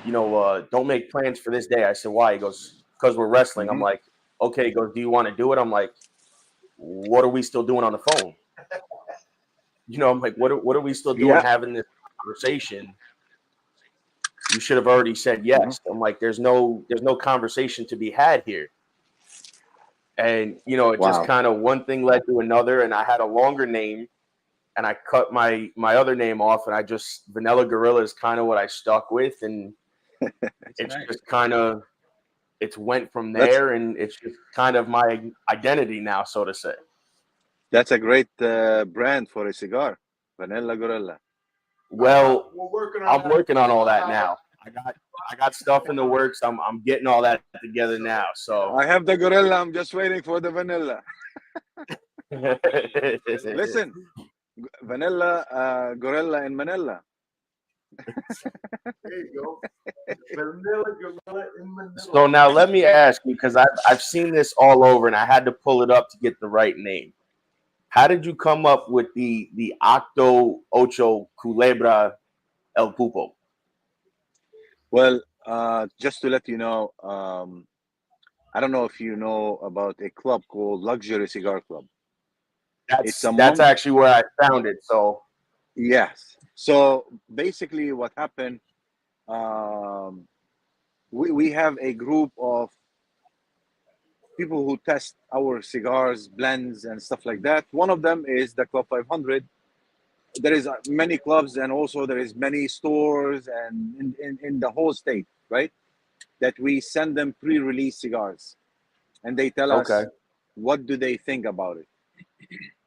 you know, don't make plans for this day." I said, "Why?" He goes, "Because we're wrestling." I'm like, "Okay." He goes, "Do you want to do it?" I'm like, "What are we still doing on the phone?" You know, I'm like, what are we still doing having this conversation? You should have already said yes. I'm like, there's no conversation to be had here. And, you know, it just kind of one thing led to another, and I had a longer name, and I cut my other name off, and I just, Vanilla Gorilla is kind of what I stuck with, and it's just kind of, it's went from there, and it's just kind of my identity now, so to say. That's a great brand for a cigar, Vanilla Gorilla. Well, I'm working on all that now. I got stuff in the works. I'm getting all that together now. So I have the gorilla. I'm just waiting for the vanilla. Listen, vanilla, gorilla in Manila. There you go. Vanilla gorilla in Manila. So now let me ask you, because I've seen this all over, and I had to pull it up to get the right name. How did you come up with the Octo Ocho Culebra El Pupo? Well, just to let you know, I don't know if you know about a club called Luxury Cigar Club. That's actually where I found it. So yes. So basically, what happened? We have a group of people who test our cigars, blends, and stuff like that. One of them is the Club 500. There is many clubs, and also there is many stores, and in the whole state, right? That we send them pre-release cigars, and they tell us what do they think about it.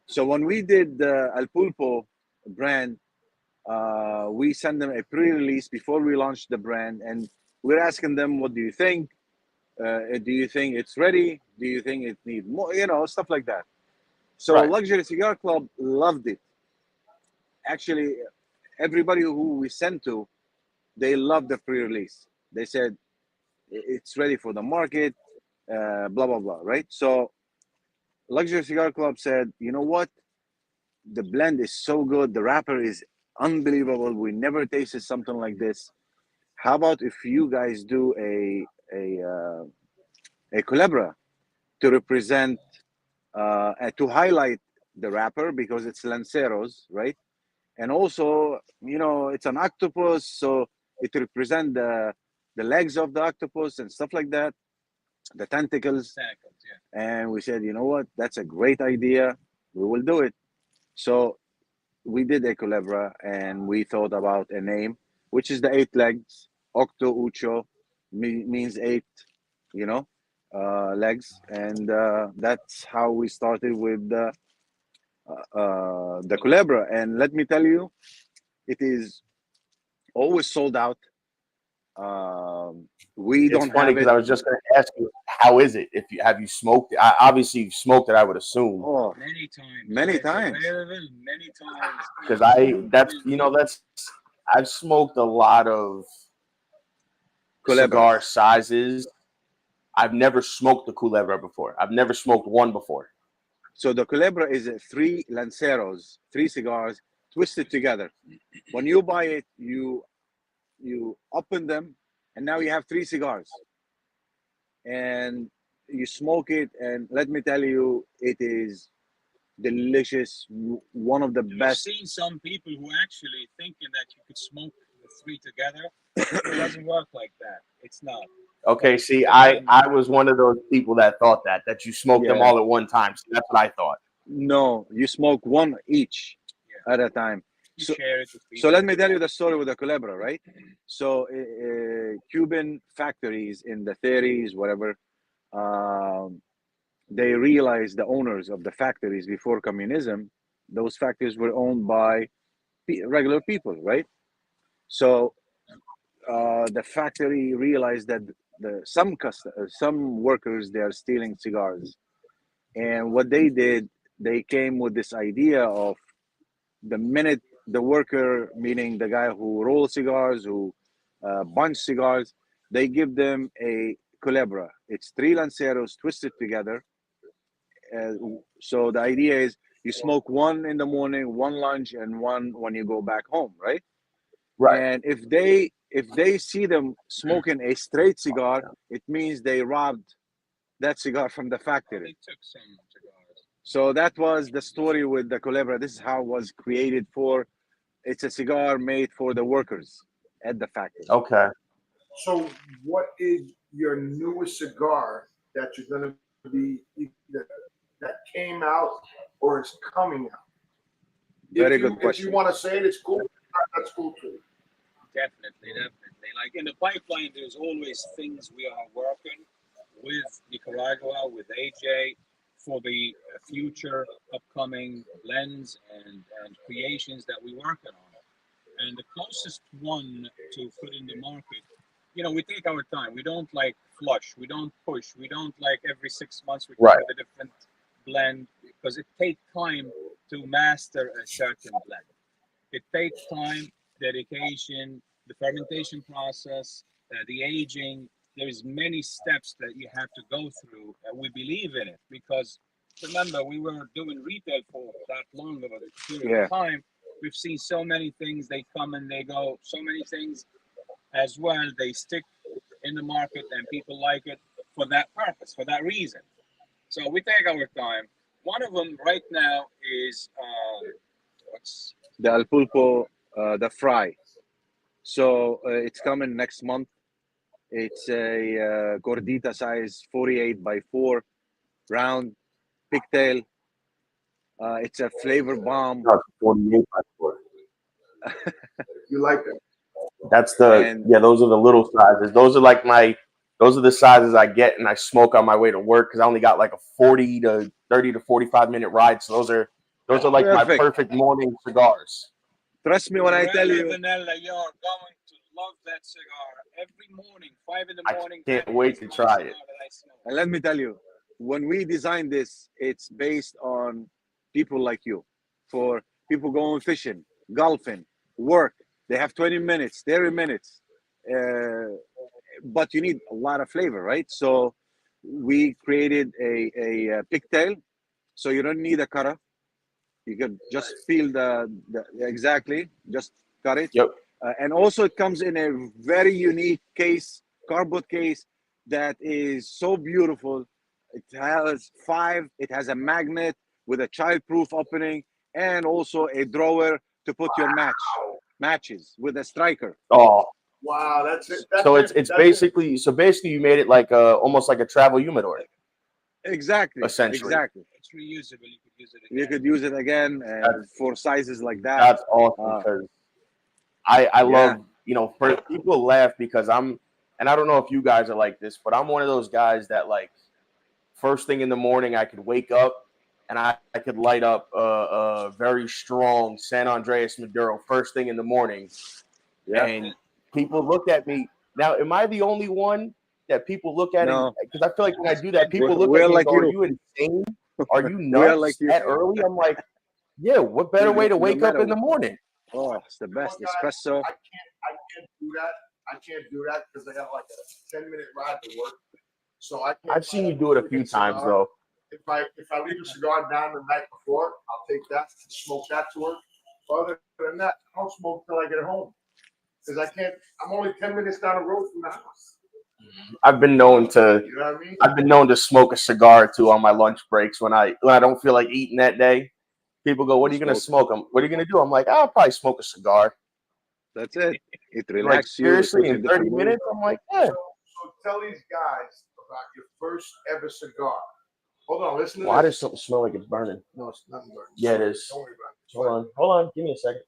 So when we did the El Pulpo brand, we send them a pre-release before we launched the brand, and we're asking them, what do you think? Do you think it's ready? Do you think it needs more? You know, stuff like that. So Luxury Cigar Club loved it. Actually, everybody who we sent to, they loved the pre-release. They said it's ready for the market, blah, blah, blah, right? So Luxury Cigar Club said, you know what? The blend is so good. The wrapper is unbelievable. We never tasted something like this. How about if you guys do a culebra to represent, to highlight the wrapper, because it's lanceros, right? And also, you know, it's an octopus, so it represents the legs of the octopus and stuff like that, the tentacles. And we said, you know what, that's a great idea. We will do it. So we did a culebra, and we thought about a name, which is the 8 legs. Octo Ucho means 8, you know, legs. And that's how we started with the culebra. And let me tell you, it is always sold out. We it's don't funny have because it. I was just going to ask you, how is it? If you have you smoked it? Obviously you've smoked it, I would assume. Oh, Many times. many times. Many times. Because I've smoked a lot of cigar sizes. I've never smoked the culebra before. I've never smoked one before. So the culebra is 3 lanceros, 3 cigars twisted together. When you buy it, you open them, and now you have 3 cigars, and you smoke it. And let me tell you, it is delicious. One of the best. I've seen some people who actually thinking that you could smoke the 3 together. It doesn't work like that. It's not. Okay, see, I was one of those people that thought that you smoked them all at one time. So that's what I thought. No, you smoke one each at a time. So let me tell you the story with the culebra, right? So Cuban factories in the 30s, whatever, they realized, the owners of the factories before communism, those factories were owned by regular people, right? So the factory realized that some workers, they are stealing cigars. And what they did, they came with this idea of, the minute the worker, meaning the guy who rolls cigars, who bunch cigars, they give them a culebra. It's 3 lanceros twisted together. So the idea is, you smoke one in the morning, one lunch, and one when you go back home, right? Right. And if they see them smoking a straight cigar, it means they robbed that cigar from the factory. They took some cigars. So that was the story with the culebra. This is how it was created for. It's a cigar made for the workers at the factory. Okay. So what is your newest cigar that you're going to be either that came out or is coming out? Very good question. If you want to say it, it's cool. That's cool too. Definitely. Like in the pipeline, there's always things we are working with Nicaragua, with AJ, for the future upcoming blends and creations that we're working on. And the closest one to put in the market, you know, we take our time. We don't like flush. We don't push. We don't like every 6 months we come Right. with a different blend because it takes time to master a certain blend. It takes time, dedication, the fermentation process, the aging. There's many steps that you have to go through. And we believe in it because remember, we were doing retail for that long of a period Yeah. of time. We've seen so many things, they come and they go. So many things as well, they stick in the market and people like it for that purpose, for that reason. So we take our time. One of them right now is what's The Al Pulpo, the fry. So it's coming next month. It's a gordita size, 48 by 4, round, pigtail. It's a flavor bomb. 48 by 4. You like it? That's the those are the little sizes. Those are the sizes I get and I smoke on my way to work because I only got like a 40 to 30 to 45-minute ride. So those are like my Perfect. perfect morning cigars. Trust me when I tell you. Vanilla, you're going to love that cigar every morning, 5 in the morning. Can't wait to try it. And let me tell you, when we designed this, it's based on people like you. For people going fishing, golfing, work, they have 20 minutes, 30 minutes. But you need a lot of flavor, right? So we created a pigtail, so you don't need a cutter. You can just feel the exactly, just cut it. Yep. And also it comes in a very unique case, cardboard case that is so beautiful. It has a magnet with a child-proof opening and also a drawer to put your matches with a striker. Oh, wow, that's it. It's basically you made it like almost like a travel humidor. Exactly. Essentially. Exactly. It's reusable. You could use it again. You could use it again and for sizes like that. That's awesome because I love, for people laugh because and I don't know if you guys are like this, but I'm one of those guys that like first thing in the morning I could wake up and I could light up a very strong San Andreas Maduro first thing in the morning. Yeah. And people look at me. Now, am I the only one that people look at? No. Because I feel like when I do that, people look We're at me like and go, you. "Are you insane? Are you We're nuts like you. that early?" I'm like, "Yeah, what better way to wake up in the morning?" Oh, it's the best. Well, guys, Espresso. I can't do that. I can't do that because I got like a 10-minute ride to work. So I can't. I've seen you do it a few times though. If I leave a cigar down the night before, I'll take that, smoke that to work. Other than that, I don't smoke till I get home because I can't. I'm only 10 minutes down the road from the house. I've been known to. You know what I mean? I've been known to smoke a cigar or two on my lunch breaks when I don't feel like eating that day. People go, "What are you gonna smoke? What are you gonna do?" I'm like, "I'll probably smoke a cigar." That's it. It Like relaxes you. seriously, in 30 minutes, I'm like, "Yeah." So tell these guys about your first ever cigar. Hold on, listen to Why this. does something smell like it's burning? No, it's not burning. Yeah, it is. Don't worry about it. Hold on, give me a second.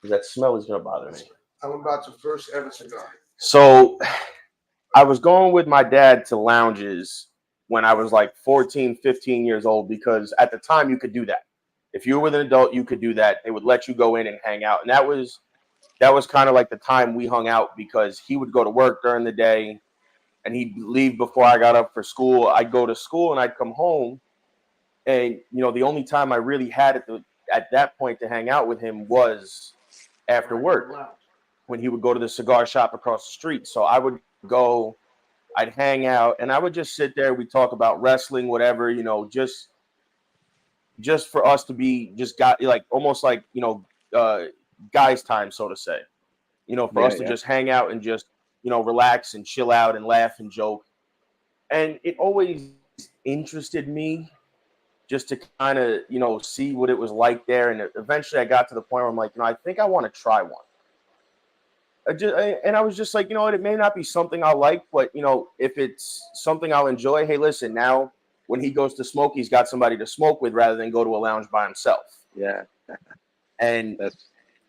Because that smell is gonna bother me. Tell them about your first ever cigar. So I was going with my dad to lounges when I was like 14, 15 years old because at the time you could do that. If you were with an adult, you could do that. They would let you go in and hang out. And that was kind of like the time we hung out because he would go to work during the day and he'd leave before I got up for school. I'd go to school and I'd come home. And, the only time I really had at that point to hang out with him was after work when he would go to the cigar shop across the street. So I would go, I'd hang out, and I would just sit there. We'd talk about wrestling, whatever, just for us to be just got like almost like, guys' time, so to say, for us to just hang out and just, relax and chill out and laugh and joke. And it always interested me just to kind of, see what it was like there. And eventually I got to the point where I'm like, I think I want to try one. And I was just like, it may not be something I'll like, but, if it's something I'll enjoy, hey, listen, now when he goes to smoke, he's got somebody to smoke with rather than go to a lounge by himself. Yeah. And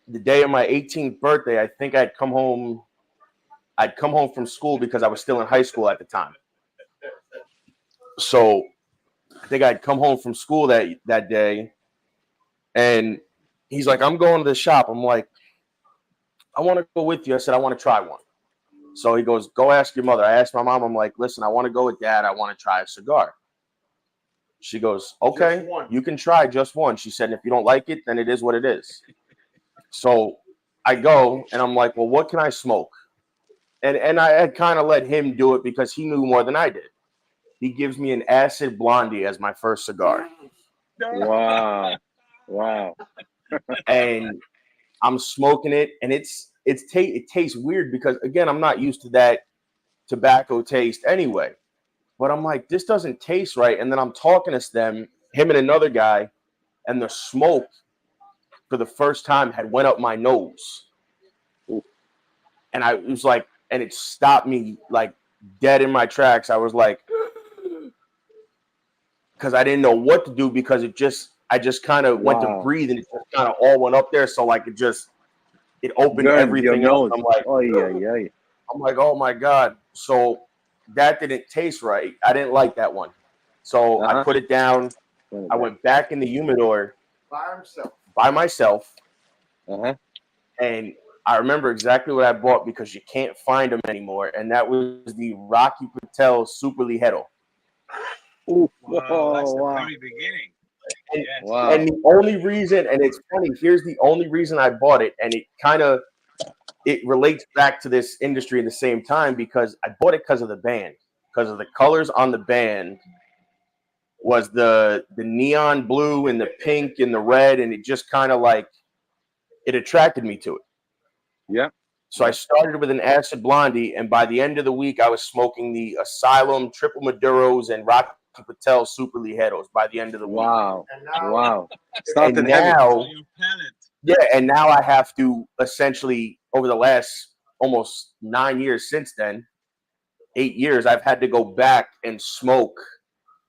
the day of my 18th birthday, I think I'd come home from school because I was still in high school at the time. So I think I'd come home from school that day, and he's like, "I'm going to the shop." I'm like, I want to go with you. I said, I want to try one. So he goes, go ask your mother. I asked my mom. I'm like, listen, I want to go with Dad. I want to try a cigar. She goes, okay, you can try just one. She said, if you don't like it, then it is what it is. So I go and I'm like, well, what can I smoke? And I had kind of let him do it because he knew more than I did. He gives me an acid blondie as my first cigar. Wow. Wow. And I'm smoking it, and it tastes weird because, again, I'm not used to that tobacco taste anyway. But I'm like, this doesn't taste right. And then I'm talking to them, him and another guy, and the smoke for the first time had went up my nose. And I was like, and it stopped me like dead in my tracks. I was like, because I didn't know what to do because I just kind of went to breathe and it just kind of all went up there. So like it opened everything up. I'm like, I'm like, oh my God. So that didn't taste right. I didn't like that one. So I put it down. I went back in the humidor by myself. And I remember exactly what I bought because you can't find them anymore. And that was the Rocky Patel Super Ligero. Wow, that's the very beginning. And the only reason, and it's funny, here's the only reason I bought it, and it relates back to this industry at the same time because I bought it because of the band, because of the colors on the band was the neon blue and the pink and the red, and it just kind of like it attracted me to it. Yeah. So I started with an acid blondie, and by the end of the week, I was smoking the Asylum Triple Maduros and Rocky Patel Super Ligeros by the end of the week. Wow. Wow. And now, and now I have to essentially, over the last almost 9 years since then, 8 years, I've had to go back and smoke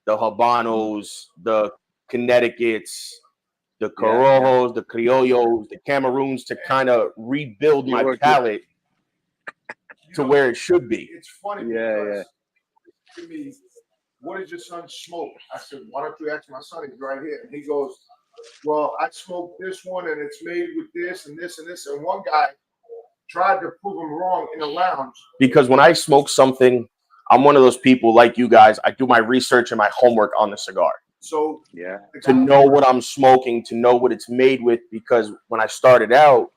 the Habanos, the Connecticut's, the Corojos, the Criollos, the Cameroons to kind of rebuild my palate to where it should be. It's funny because to me, what does your son smoke? I said, why don't you ask my son? He's right here. And he goes, well, I smoked this one and it's made with this and this and this. And one guy tried to prove him wrong in a lounge. Because when I smoke something, I'm one of those people like you guys. I do my research and my homework on the cigar. So to know what I'm smoking, to know what it's made with, because when I started out,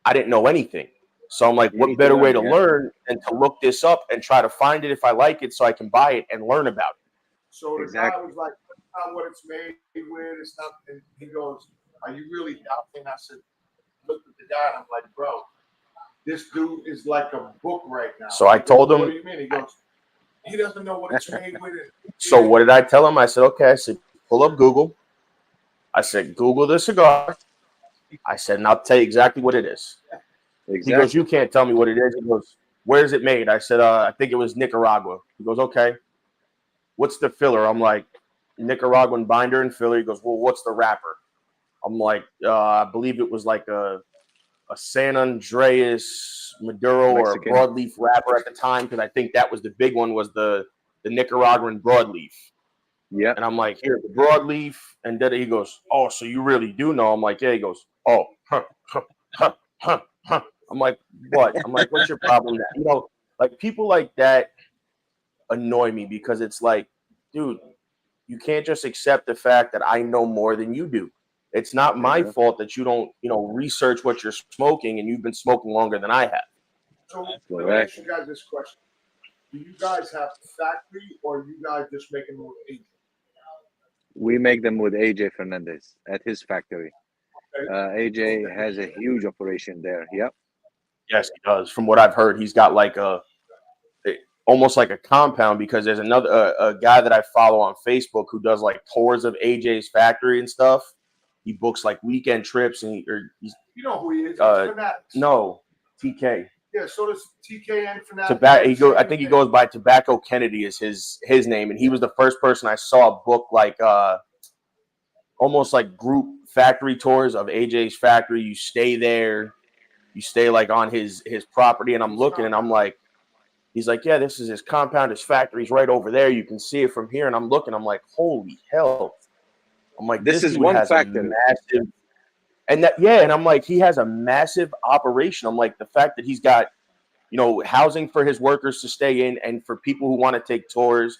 I didn't know anything. So I'm like, what better way to learn than to look this up and try to find it if I like it so I can buy it and learn about it. So the guy was like, that's not what it's made with. It's not. And he goes, are you really doubting? I said, look at the guy. And I'm like, bro, this dude is like a book right now. So I told him. What do you mean? He goes, he doesn't know what it's made with. So what did I tell him? I said, okay. I said, pull up Google. I said, Google the cigar. I said, and I'll tell you exactly what it is. He goes, you can't tell me what it is. He goes, where is it made? I said, I think it was Nicaragua. He goes, okay. What's the filler? I'm like, Nicaraguan binder and filler. He goes, well, what's the wrapper? I'm like, I believe it was like a San Andreas Maduro Mexican. Or a broadleaf wrapper at the time, because I think that was the big one, was the Nicaraguan broadleaf. Yeah. And I'm like, here, the broadleaf. And then he goes, oh, so you really do know? I'm like, yeah. He goes, oh, I'm like, what? I'm like, what's your problem now? You know, like people like that annoy me because it's like, dude, you can't just accept the fact that I know more than you do. It's not my fault that you don't, research what you're smoking and you've been smoking longer than I have. So let me ask you guys this question. Do you guys have a factory or are you guys just making them with AJ? We make them with AJ Fernandez at his factory. AJ has a huge operation there. Yep. Yes, he does. From what I've heard, he's got like almost like a compound, because there's another a guy that I follow on Facebook who does like tours of AJ's factory and stuff. He books like weekend trips, and he's, you know who he is? Fanatics. No, TK. Yeah, so does TK and Fanatics. I think he goes by Tobacco Kennedy is his name, and he was the first person I saw book like almost like group factory tours of AJ's factory. You stay there, you stay like on his property, and I'm looking and I'm like, he's like, yeah, this is his compound, his factory's right over there. You can see it from here. And I'm looking, I'm like, holy hell. I'm like, this is one factory. And and I'm like, he has a massive operation. I'm like, the fact that he's got, housing for his workers to stay in, and for people who want to take tours,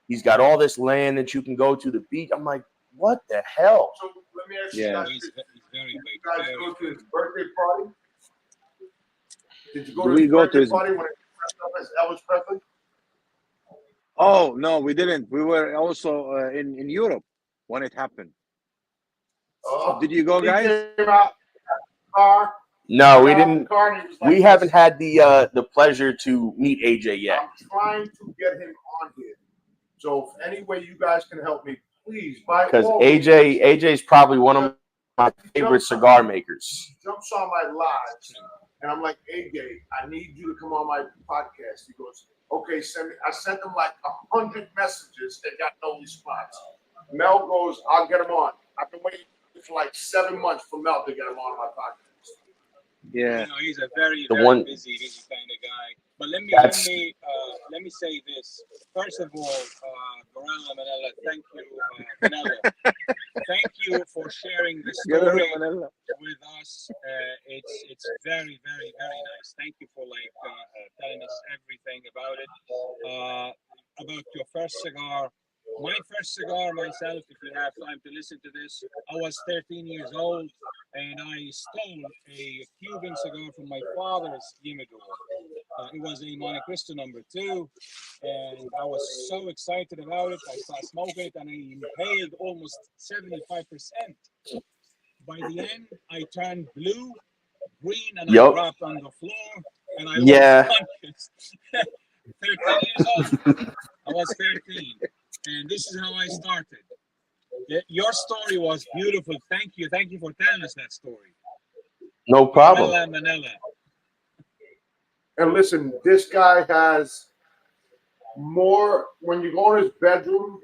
he's got all this land that you can go to the beach. I'm like, what the hell? So let me ask you guys, He's very you big. guys go to his birthday party? Did you go Do to we his go to birthday his- party when it dressed up as Elvis Presley? Oh no, we didn't. We were also in Europe when it happened. Oh, Did you go, he guys? came out in the car. No, we got out of the didn't. car and he was like We this. haven't had the pleasure to meet AJ yet. I'm trying to get him on here. So if any way you guys can help me, please. Because AJ's probably one of my favorite cigar makers. He jumps on my lives, and I'm like, AJ, I need you to come on my podcast. He goes, okay, send me. I sent him like 100 messages that got no response. Mel goes, I'll get him on. I've been waiting for like 7 months for Mel to get him on my podcast. Yeah. He's a very, The very one- busy kind of guy. But let me say this. First of all, Gorilla Manila, thank you, Manila. Thank you for sharing this story with us. It's very, very, very nice. Thank you for telling us everything about it. About your first cigar. My first cigar myself, if you have time to listen to this, I was 13 years old and I stole a Cuban cigar from my father's humidor. It was a Monte Cristo number 2, and I was so excited about it. I started smoking it and I inhaled almost 75%. By the end, I turned blue, green, and I dropped on the floor, and I was unconscious. 13 years old. I was 13. And this is how I started. Your story was beautiful. Thank you. Thank you for telling us that story. No problem. Manila. And listen, this guy has more. When you go in his bedroom,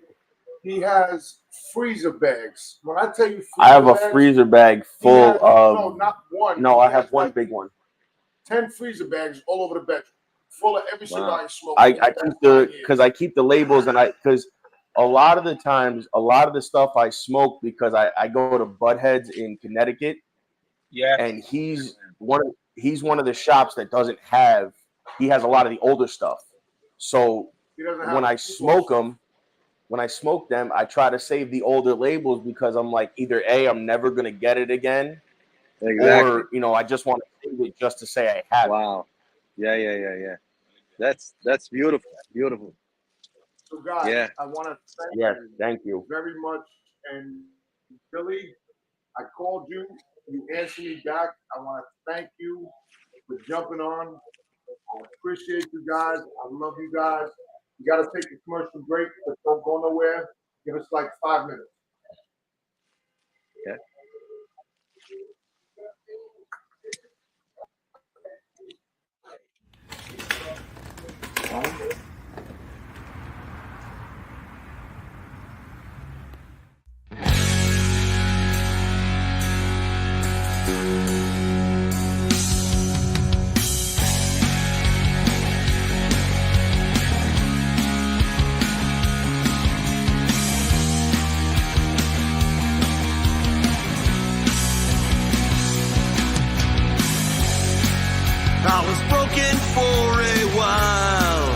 he has freezer bags. When I tell you, I have a bags, freezer bag full of. No, not one. No, He I have has one like big one. 10 freezer bags all over the bedroom, full of every cigar he smokes. I keep the labels, and because a lot of the times, a lot of the stuff I smoke because I go to Buttheads in Connecticut. Yeah. And he's one of the shops that doesn't have. He has a lot of the older stuff. So when I smoke them, I try to save the older labels because I'm like, either A, I'm never gonna get it again, or I just want to save it just to say I have it. Wow. Yeah. That's beautiful. Beautiful. So guys, I want to thank you very much. And Billy, I called you. You answered me back. I want to thank you for jumping on. I appreciate you guys. I love you guys. You got to take a commercial break, but don't go nowhere. Give us like 5 minutes. Okay. I was broken for a while,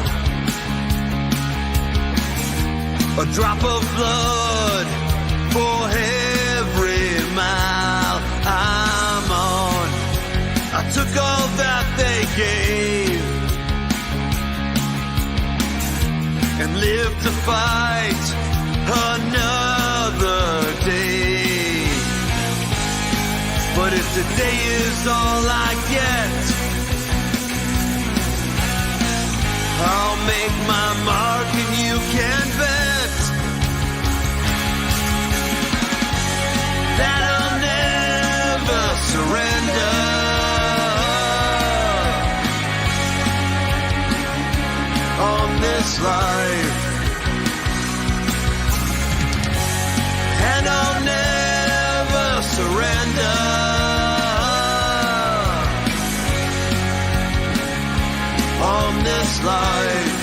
a drop of blood for every mile I'm on. I took all that they gave and lived to fight another day. But if today is all I get, I'll make my mark and you can bet that I'll never surrender. On this life, and I'll never surrender. On this life,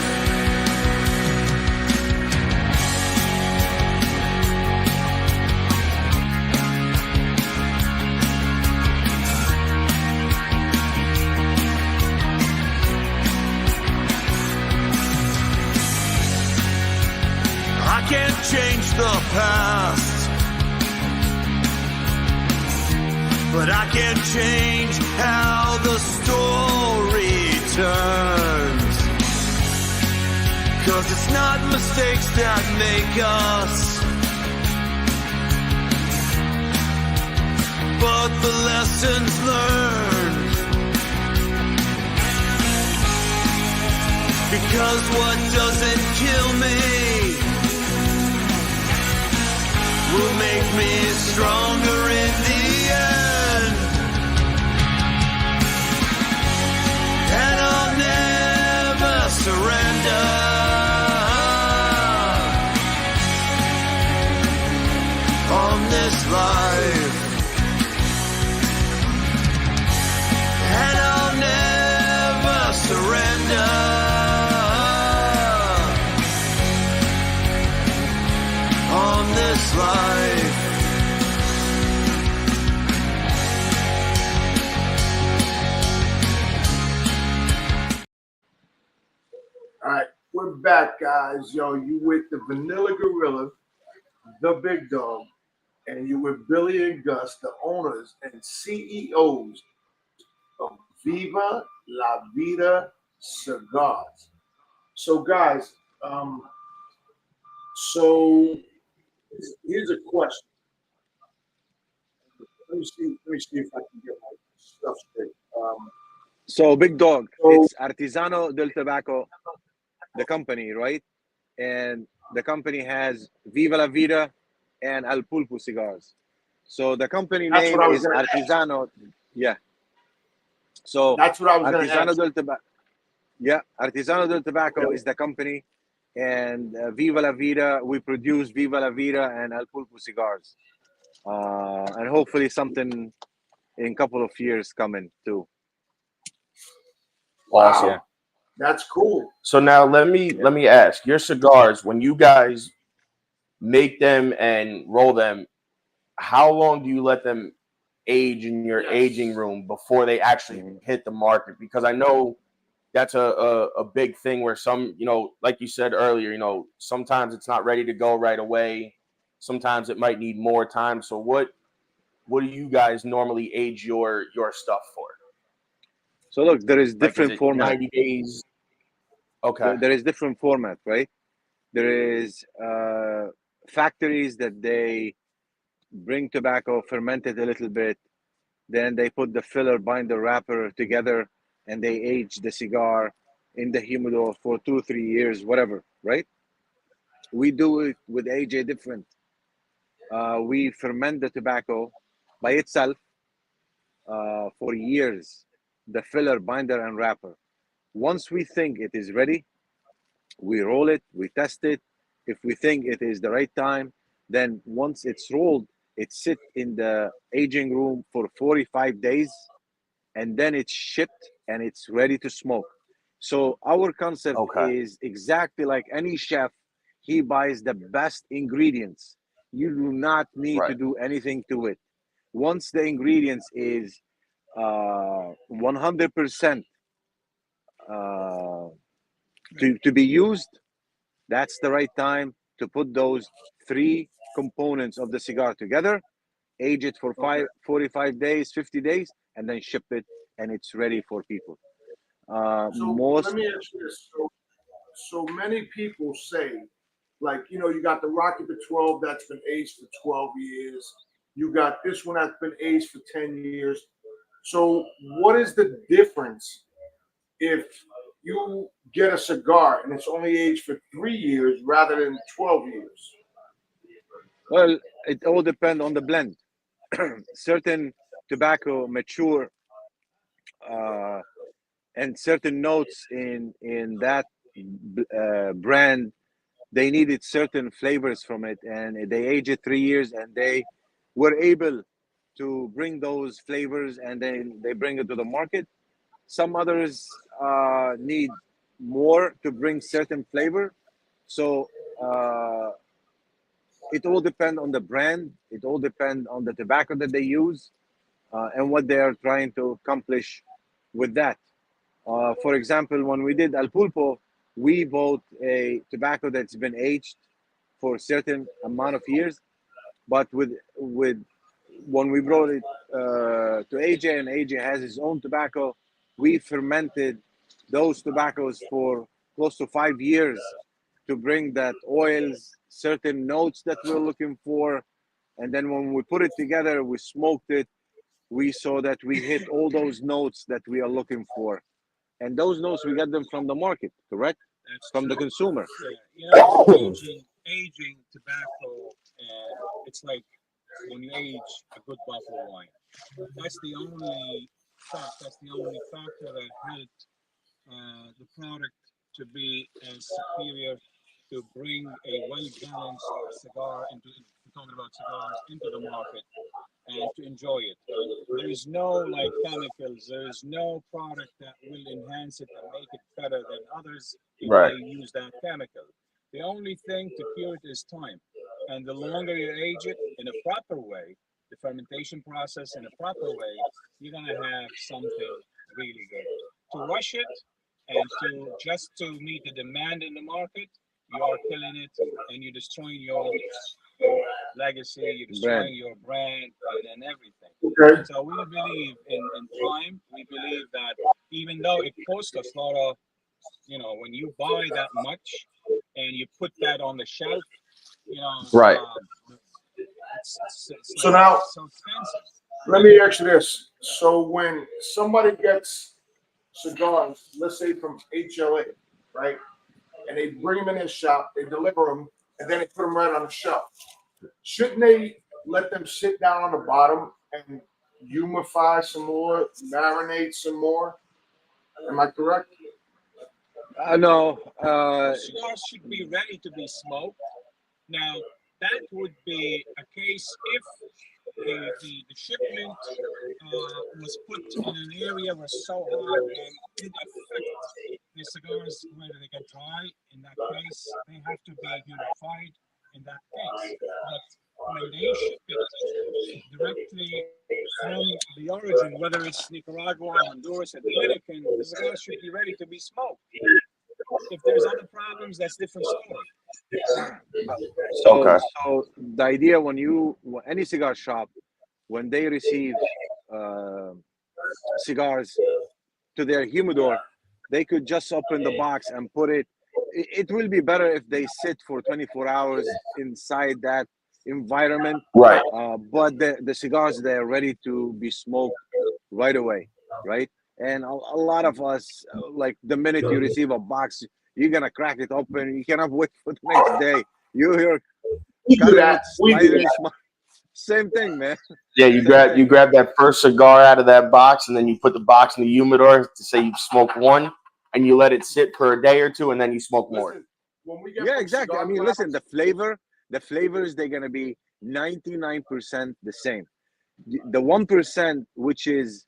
but I can't change how the story turns. 'Cause it's not mistakes that make us, but the lessons learned. Because what doesn't kill me will make me stronger in the end. And I'll never surrender. On this life, and I'll never surrender. On this life. All right, we're back, guys. Yo, you with the Vanilla Gorilla, the big dog, and you with Billy and Gus, the owners and CEOs of Viva La Vida Cigars. So, guys, so here's a question. Let me see if I can get my stuff straight. So, big dog, So- it's Artesano del Tobacco, the company, right? And the company has Viva la Vida and Al Pulpo cigars. So the company That's name what I was is gonna ask. Artesano. Yeah. So That's what I was going to Artesano ask. del Tobacco. Yeah, Artesano del Tobacco is the company, and Viva la Vida, we produce Viva la Vida and Al Pulpo cigars, and hopefully something in a couple of years coming too. Awesome. Yeah. That's cool. So now let me ask, your cigars, when you guys make them and roll them, how long do you let them age in your aging room before they actually hit the market? Because I know that's a big thing where some, like you said earlier, sometimes it's not ready to go right away. Sometimes it might need more time. So what do you guys normally age your stuff for? So look, there is Like, is different it format. 90 days? Okay. There is different format, right? There is factories that they bring tobacco, ferment it a little bit, then they put the filler, binder, wrapper together, and they age the cigar in the humidor for 2-3 years, whatever, right? We do it with AJ different. We ferment the tobacco by itself for years, the filler, binder, and wrapper. Once we think it is ready, we roll it, we test it. If we think it is the right time, then once it's rolled, it sits in the aging room for 45 days, and then it's shipped and it's ready to smoke. So our concept is exactly like any chef. He buys the best ingredients. You do not need to do anything to it. Once the ingredients is 100% to be used, that's the right time to put those 3 components of the cigar together, age it for 45 days, 50 days, and then ship it, and it's ready for people. Let me ask you this. So many people say, like, you got the Rocket the 12 that's been aged for 12 years. You got this one that's been aged for 10 years. So what is the difference if you get a cigar and it's only aged for 3 years rather than 12 years? Well, it all depends on the blend. Certain tobacco mature and certain notes in that brand, they needed certain flavors from it, and they aged it 3 years, and they were able to bring those flavors, and then they bring it to the market. Some others need more to bring certain flavor. So it all depends on the brand. It all depends on the tobacco that they use and what they are trying to accomplish with that. For example, when we did Al Pulpo, we bought a tobacco that's been aged for a certain amount of years, but with when we brought it to AJ, and AJ has his own tobacco, we fermented those tobaccos for close to 5 years to bring that oils, certain notes that we're looking for. And then when we put it together, we smoked it. We saw that we hit all those notes that we are looking for. And those notes, we get them from the market, correct? That's from true. the consumer. Yeah. You know, aging tobacco, it's like when you age a good bottle of wine. That's the only factor that helped the product to be as superior, to bring a well-balanced cigar into, we're talking about cigars, into the market and to enjoy it. There is no like chemicals, there is no product that will enhance it and make it better than others if Right. they use that chemical. The only thing to cure it is time. And the longer you age it in a proper way, the fermentation process in a proper way, you're gonna have something really good. To rush it and to just to meet the demand in the market, you are killing it and you're destroying your legacy, you're destroying your brand and everything. Okay. So we believe in time. We believe that even though it costs us a lot of, you know, when you buy that much and you put that on the shelf, you know, Right. it's So like now, so expensive. let me ask you this. So when somebody gets cigars, let's say from HLA, right, and they bring them in their shop, they deliver them, and then they put them right on the shelf, shouldn't they let them sit down on the bottom and humify some more, marinate some more? Am I correct? No. Cigars should be ready to be smoked. Now, that would be a case if the shipment was put in an area where so hot and it affect the cigars whether they get dry. In that case, they have to be humidified in that case. But when they ship it directly from the origin, whether it's Nicaragua, Honduras, or Dominican, the cigars should be ready to be smoked. If there's other problems, that's a different story. So the idea when any cigar shop, when they receive cigars to their humidor, they could just open the box and put it. It will be better if they sit for 24 hours inside that environment. Right. But the cigars, they're ready to be smoked right away, right? And a lot of us, like the minute you receive a box, you're gonna crack it open. You cannot wait for the next day. You hear We do that. same thing, man. Yeah, you grab that first cigar out of that box, and then you put the box in the humidor to say you've smoked one, and you let it sit for a day or two, and then you smoke more. Yeah, exactly. I mean, listen, the flavors, they're gonna be 99% the same. The 1%, which is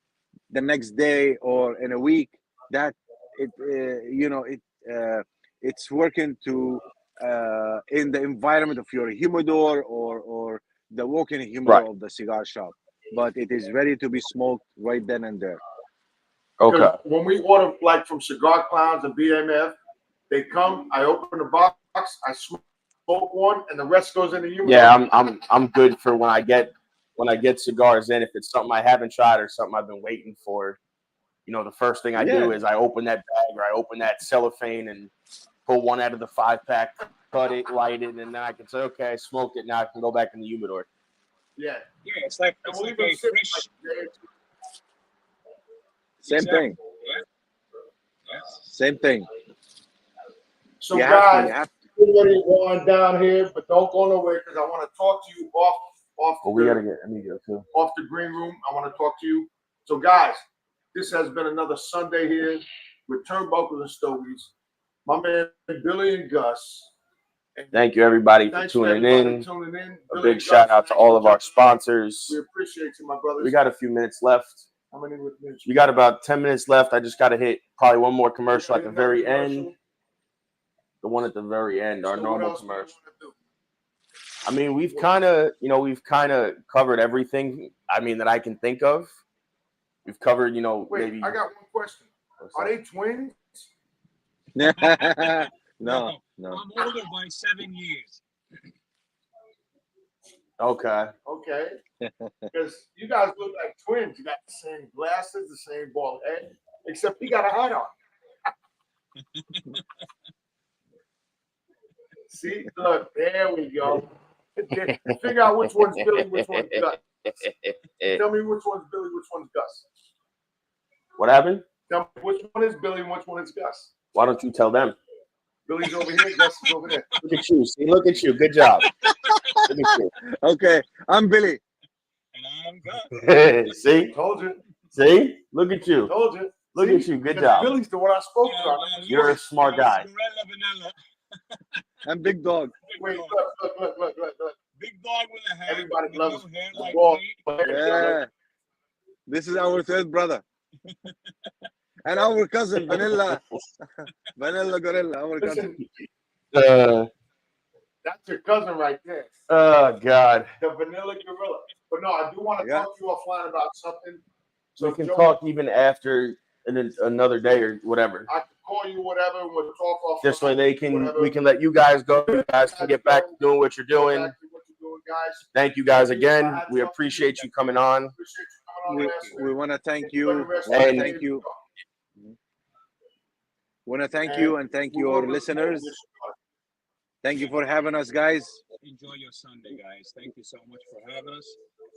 the next day or in a week, that it's working to in the environment of your humidor or the walk-in humidor of the cigar shop, but it is ready to be smoked right then and there. Okay. When we order like from Cigar Clowns and BMF, they come, I open the box, I smoke one, and the rest goes in the humidor. Yeah, I'm good for when I get cigars in. If it's something I haven't tried or something I've been waiting for, you know, the first thing I do is I open that bag or I open that cellophane and pull one out of the 5-pack, cut it, light it, and then I can say, okay, I smoked it. Now I can go back in the humidor. Yeah. Yeah, it's like a fresh. Same thing. Yeah. Same thing. So guys, everybody going down here, but don't go nowhere because I want to talk to you off. We gotta get Amigo too. Off the green room. I want to talk to you. So guys, this has been another Sunday here with Turnbuckles and Stogies. My man Billy and Gus. Thank you everybody for tuning in. A big shout out to all of our sponsors. We appreciate you, my brothers. We got a few minutes left. How many minutes? We got about 10 minutes left. I just got to hit probably one more commercial at the very end. The one at the very end, our normal commercial. I mean, we've kind of covered everything. I mean, that I can think of. We've covered, Wait, maybe. I got one question. Are they twins? No. I'm older by 7 years. Okay. Okay. Because you guys look like twins. You got the same glasses, the same bald head, except he got a hat on. See, look, there we go. Figure out which one's Billy, which one's Gus. Tell me which one's Billy, which one's Gus. What happened? Tell me which one is Billy and which one is Gus. Why don't you tell them? Billy's over here, Gus is over there. Look at you. See, look at you. Good job. Look at you. Okay, I'm Billy. And I'm Gus. See? Told you. See? Look at you. Told you. Look at you. Good job. Billy's the one I spoke to. You're a smart guy. I'm Big Dog. Wait, look. Big Dog with a hat. Everybody loves hair the like ball. me. Yeah. This is our third brother. And our cousin, Vanilla. Vanilla Gorilla, our cousin. That's your cousin right there. Oh, God. The Vanilla Gorilla. But no, I do want to talk to you offline about something. So we can talk even after another day or whatever. I can call you whatever, and we'll talk offline. This way we can let you guys go. You guys can get back to doing what you're doing. Thank you guys again. We appreciate you coming on. We want to thank you. And thank you. Want to thank you and thank your listeners. Thank you for having us, guys. Enjoy your Sunday, guys. Thank you so much for having us.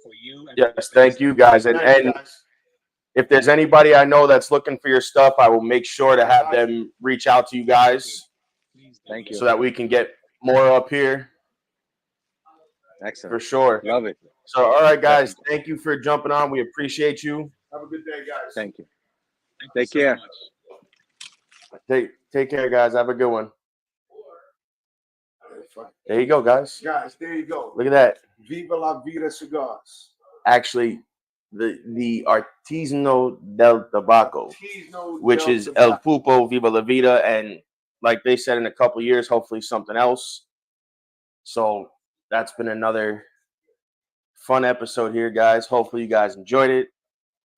For you. And yes, thank you guys. And if there's anybody I know that's looking for your stuff, I will make sure to have them reach out to you guys. Thank you. So that we can get more up here. Excellent. For sure. Love it. So, all right, guys. Thank you for jumping on. We appreciate you. Have a good day, guys. Thank you. Take care. Take care, guys. Have a good one. There you go, guys. Guys, there you go. Look at that. Viva la Vida Cigars. Actually, the Artesano del Tobacco, which is El Pupo, Viva la Vida, and like they said, in a couple years, hopefully something else. So that's been another fun episode here, guys. Hopefully you guys enjoyed it.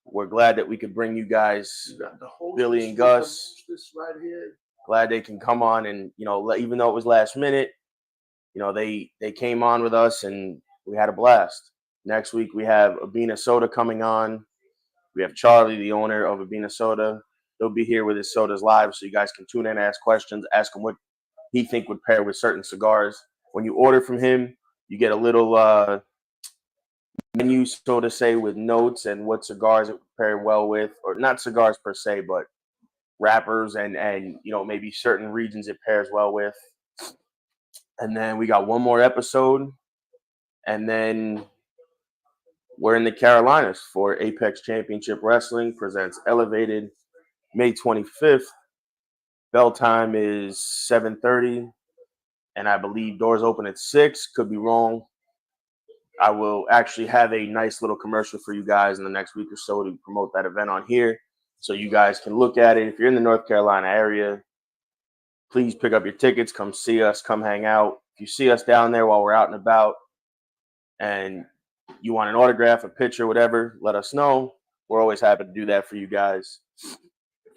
We're glad that we could bring you guys Billy and Gus. Right here. Glad they can come on and, even though it was last minute, they came on with us and we had a blast. Next week we have Abina Soda coming on. We have Charlie, the owner of Abina Soda. He'll be here with his sodas live, so you guys can tune in, ask questions, ask him what he think would pair with certain cigars. When you order from him, you get a little menu, so to say, with notes and what cigars it would pair well with, or not cigars per se, but wrappers and maybe certain regions it pairs well with. And then we got one more episode, and then we're in the Carolinas for Apex Championship Wrestling presents Elevated, May 25th. Bell time is 7:30, and I believe doors open at 6. Could be wrong. I will actually have a nice little commercial for you guys in the next week or so to promote that event on here, so you guys can look at it. If you're in the North Carolina area, please pick up your tickets. Come see us. Come hang out. If you see us down there while we're out and about, and you want an autograph, a picture, whatever, let us know. We're always happy to do that for you guys.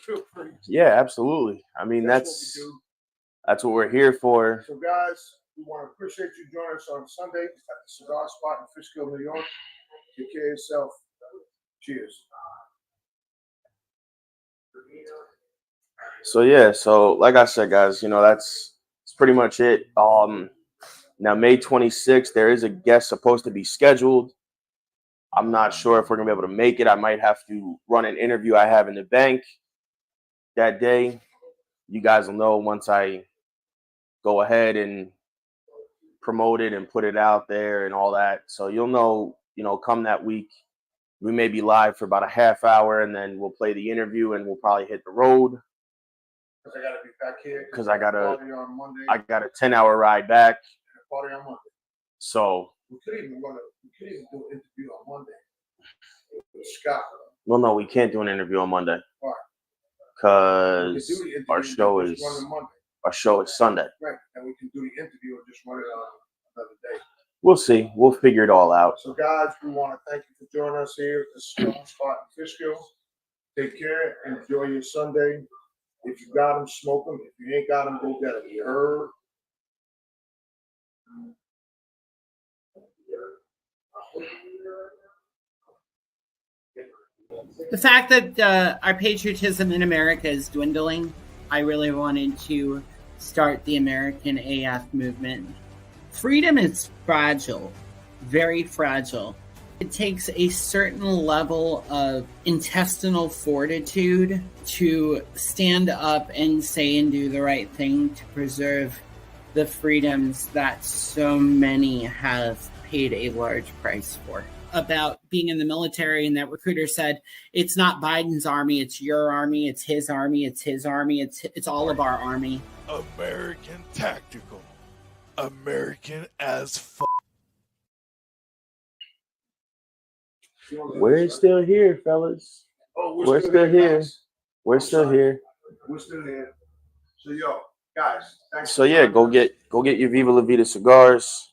Feel free. Yeah, absolutely. I mean, that's what we're here for. So, guys, we want to appreciate you joining us on Sunday at the Cigar Spot in Fishkill, New York. Take care of yourself. Cheers. So yeah, like I said, guys, that's pretty much it. Now May 26th, there is a guest supposed to be scheduled. I'm not sure if we're gonna be able to make it. I might have to run an interview I have in the bank that day. You guys will know once I go ahead and promote it and put it out there and all that. So you'll know, come that week. We may be live for about a half hour, and then we'll play the interview, and we'll probably hit the road. Because I got to be back here. Because I got a 10-hour ride back. Party on Monday. So we could even do an interview on Monday with Scott. Well, no, we can't do an interview on Monday. Why? Because our show is Sunday. Right, and we can do the interview and just run it on another day. We'll see. We'll figure it all out. So, guys, we want to thank you for joining us here at the Cigar Spot in Fishkill. Take care. Enjoy your Sunday. If you got them, smoke them. If you ain't got them, go get them. You heard? The fact that our patriotism in America is dwindling, I really wanted to start the American AF movement. Freedom is fragile, very fragile. It takes a certain level of intestinal fortitude to stand up and say and do the right thing to preserve the freedoms that so many have paid a large price for. About being in the military, and that recruiter said, it's not Biden's army, it's your army, it's his army, it's his army, it's all of our army. American tactical. American as fuck. We're still here, fellas. Oh, we're still here. Guys. We're still here. We're still here. So, yo, guys. So yeah, go get your Viva La Vida cigars.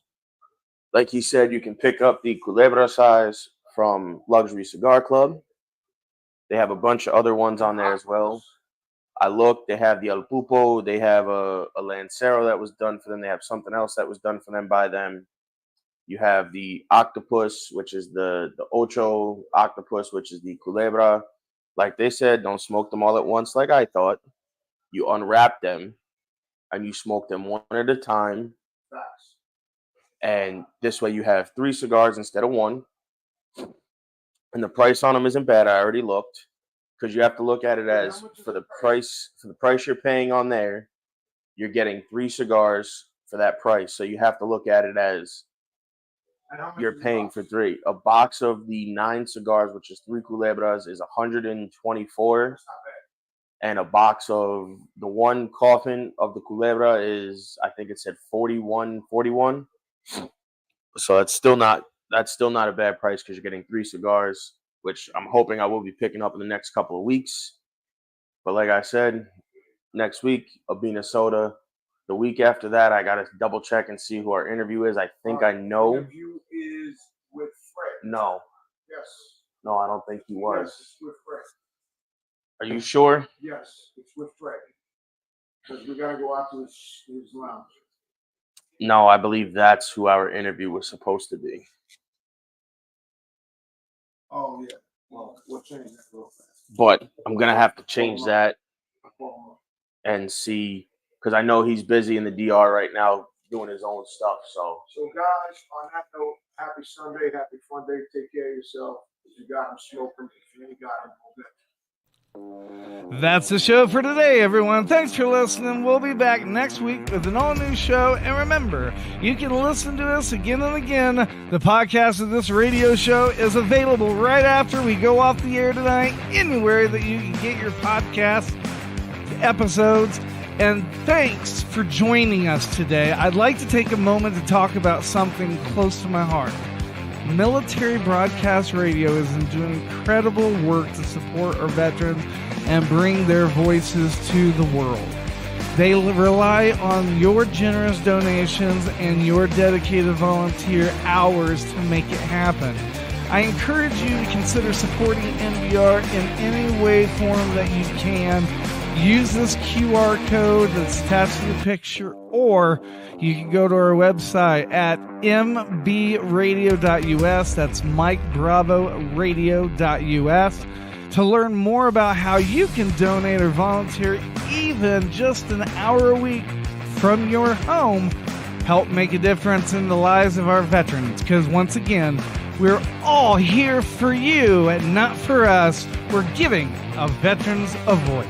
Like he said, you can pick up the Culebra size from Luxury Cigar Club. They have a bunch of other ones on there as well. I looked. They have the El Pupo. They have a Lancero that was done for them. They have something else that was done for them by them. You have the Octopus, which is the Ocho Octopus, which is the Culebra. Like they said, don't smoke them all at once like I thought. You unwrap them and you smoke them one at a time. And this way you have 3 cigars instead of 1. And the price on them isn't bad. I already looked. Because you have to look at it as for the price you're paying on there, you're getting 3 cigars for that price. So you have to look at it as you're paying for 3. A box of the 9 cigars, which is 3 Culebras, is $124. And a box of the 1 coffin of the Culebra is, I think it said $41. So that's still not a bad price because you're getting 3 cigars, which I'm hoping I will be picking up in the next couple of weeks. But like I said, next week, Abina Soda. The week after that, I got to double check and see who our interview is. I think I know. Interview is with Fred. No. Yes. No, I don't think he was. Yes, it's with Fred. Are you sure? Yes, it's with Fred. Because we got to go out to his lounge. No, I believe that's who our interview was supposed to be. Oh, yeah. Well, we'll change that real fast. But I'm going to have to change that and see, because I know he's busy in the DR right now doing his own stuff. So guys, on that note, happy Sunday, happy fun day. Take care of yourself. If you got him, smoking. If you ain't got him, go get. That's the show for today, everyone. Thanks for listening. We'll be back next week with an all-new show. And remember, you can listen to us again and again. The podcast of this radio show is available right after we go off the air tonight, anywhere that you can get your podcast episodes. And thanks for joining us today. I'd like to take a moment to talk about something close to my heart. Military Broadcast Radio is doing incredible work to support our veterans and bring their voices to the world. They rely on your generous donations and your dedicated volunteer hours to make it happen. I encourage you to consider supporting NBR in any way, form that you can. Use this QR code that's attached to the picture, or you can go to our website at mbradio.us. That's Mike Bravo Radio.us to learn more about how you can donate or volunteer even just an hour a week from your home. Help make a difference in the lives of our veterans, because once again, we're all here for you and not for us. We're giving our veterans a voice.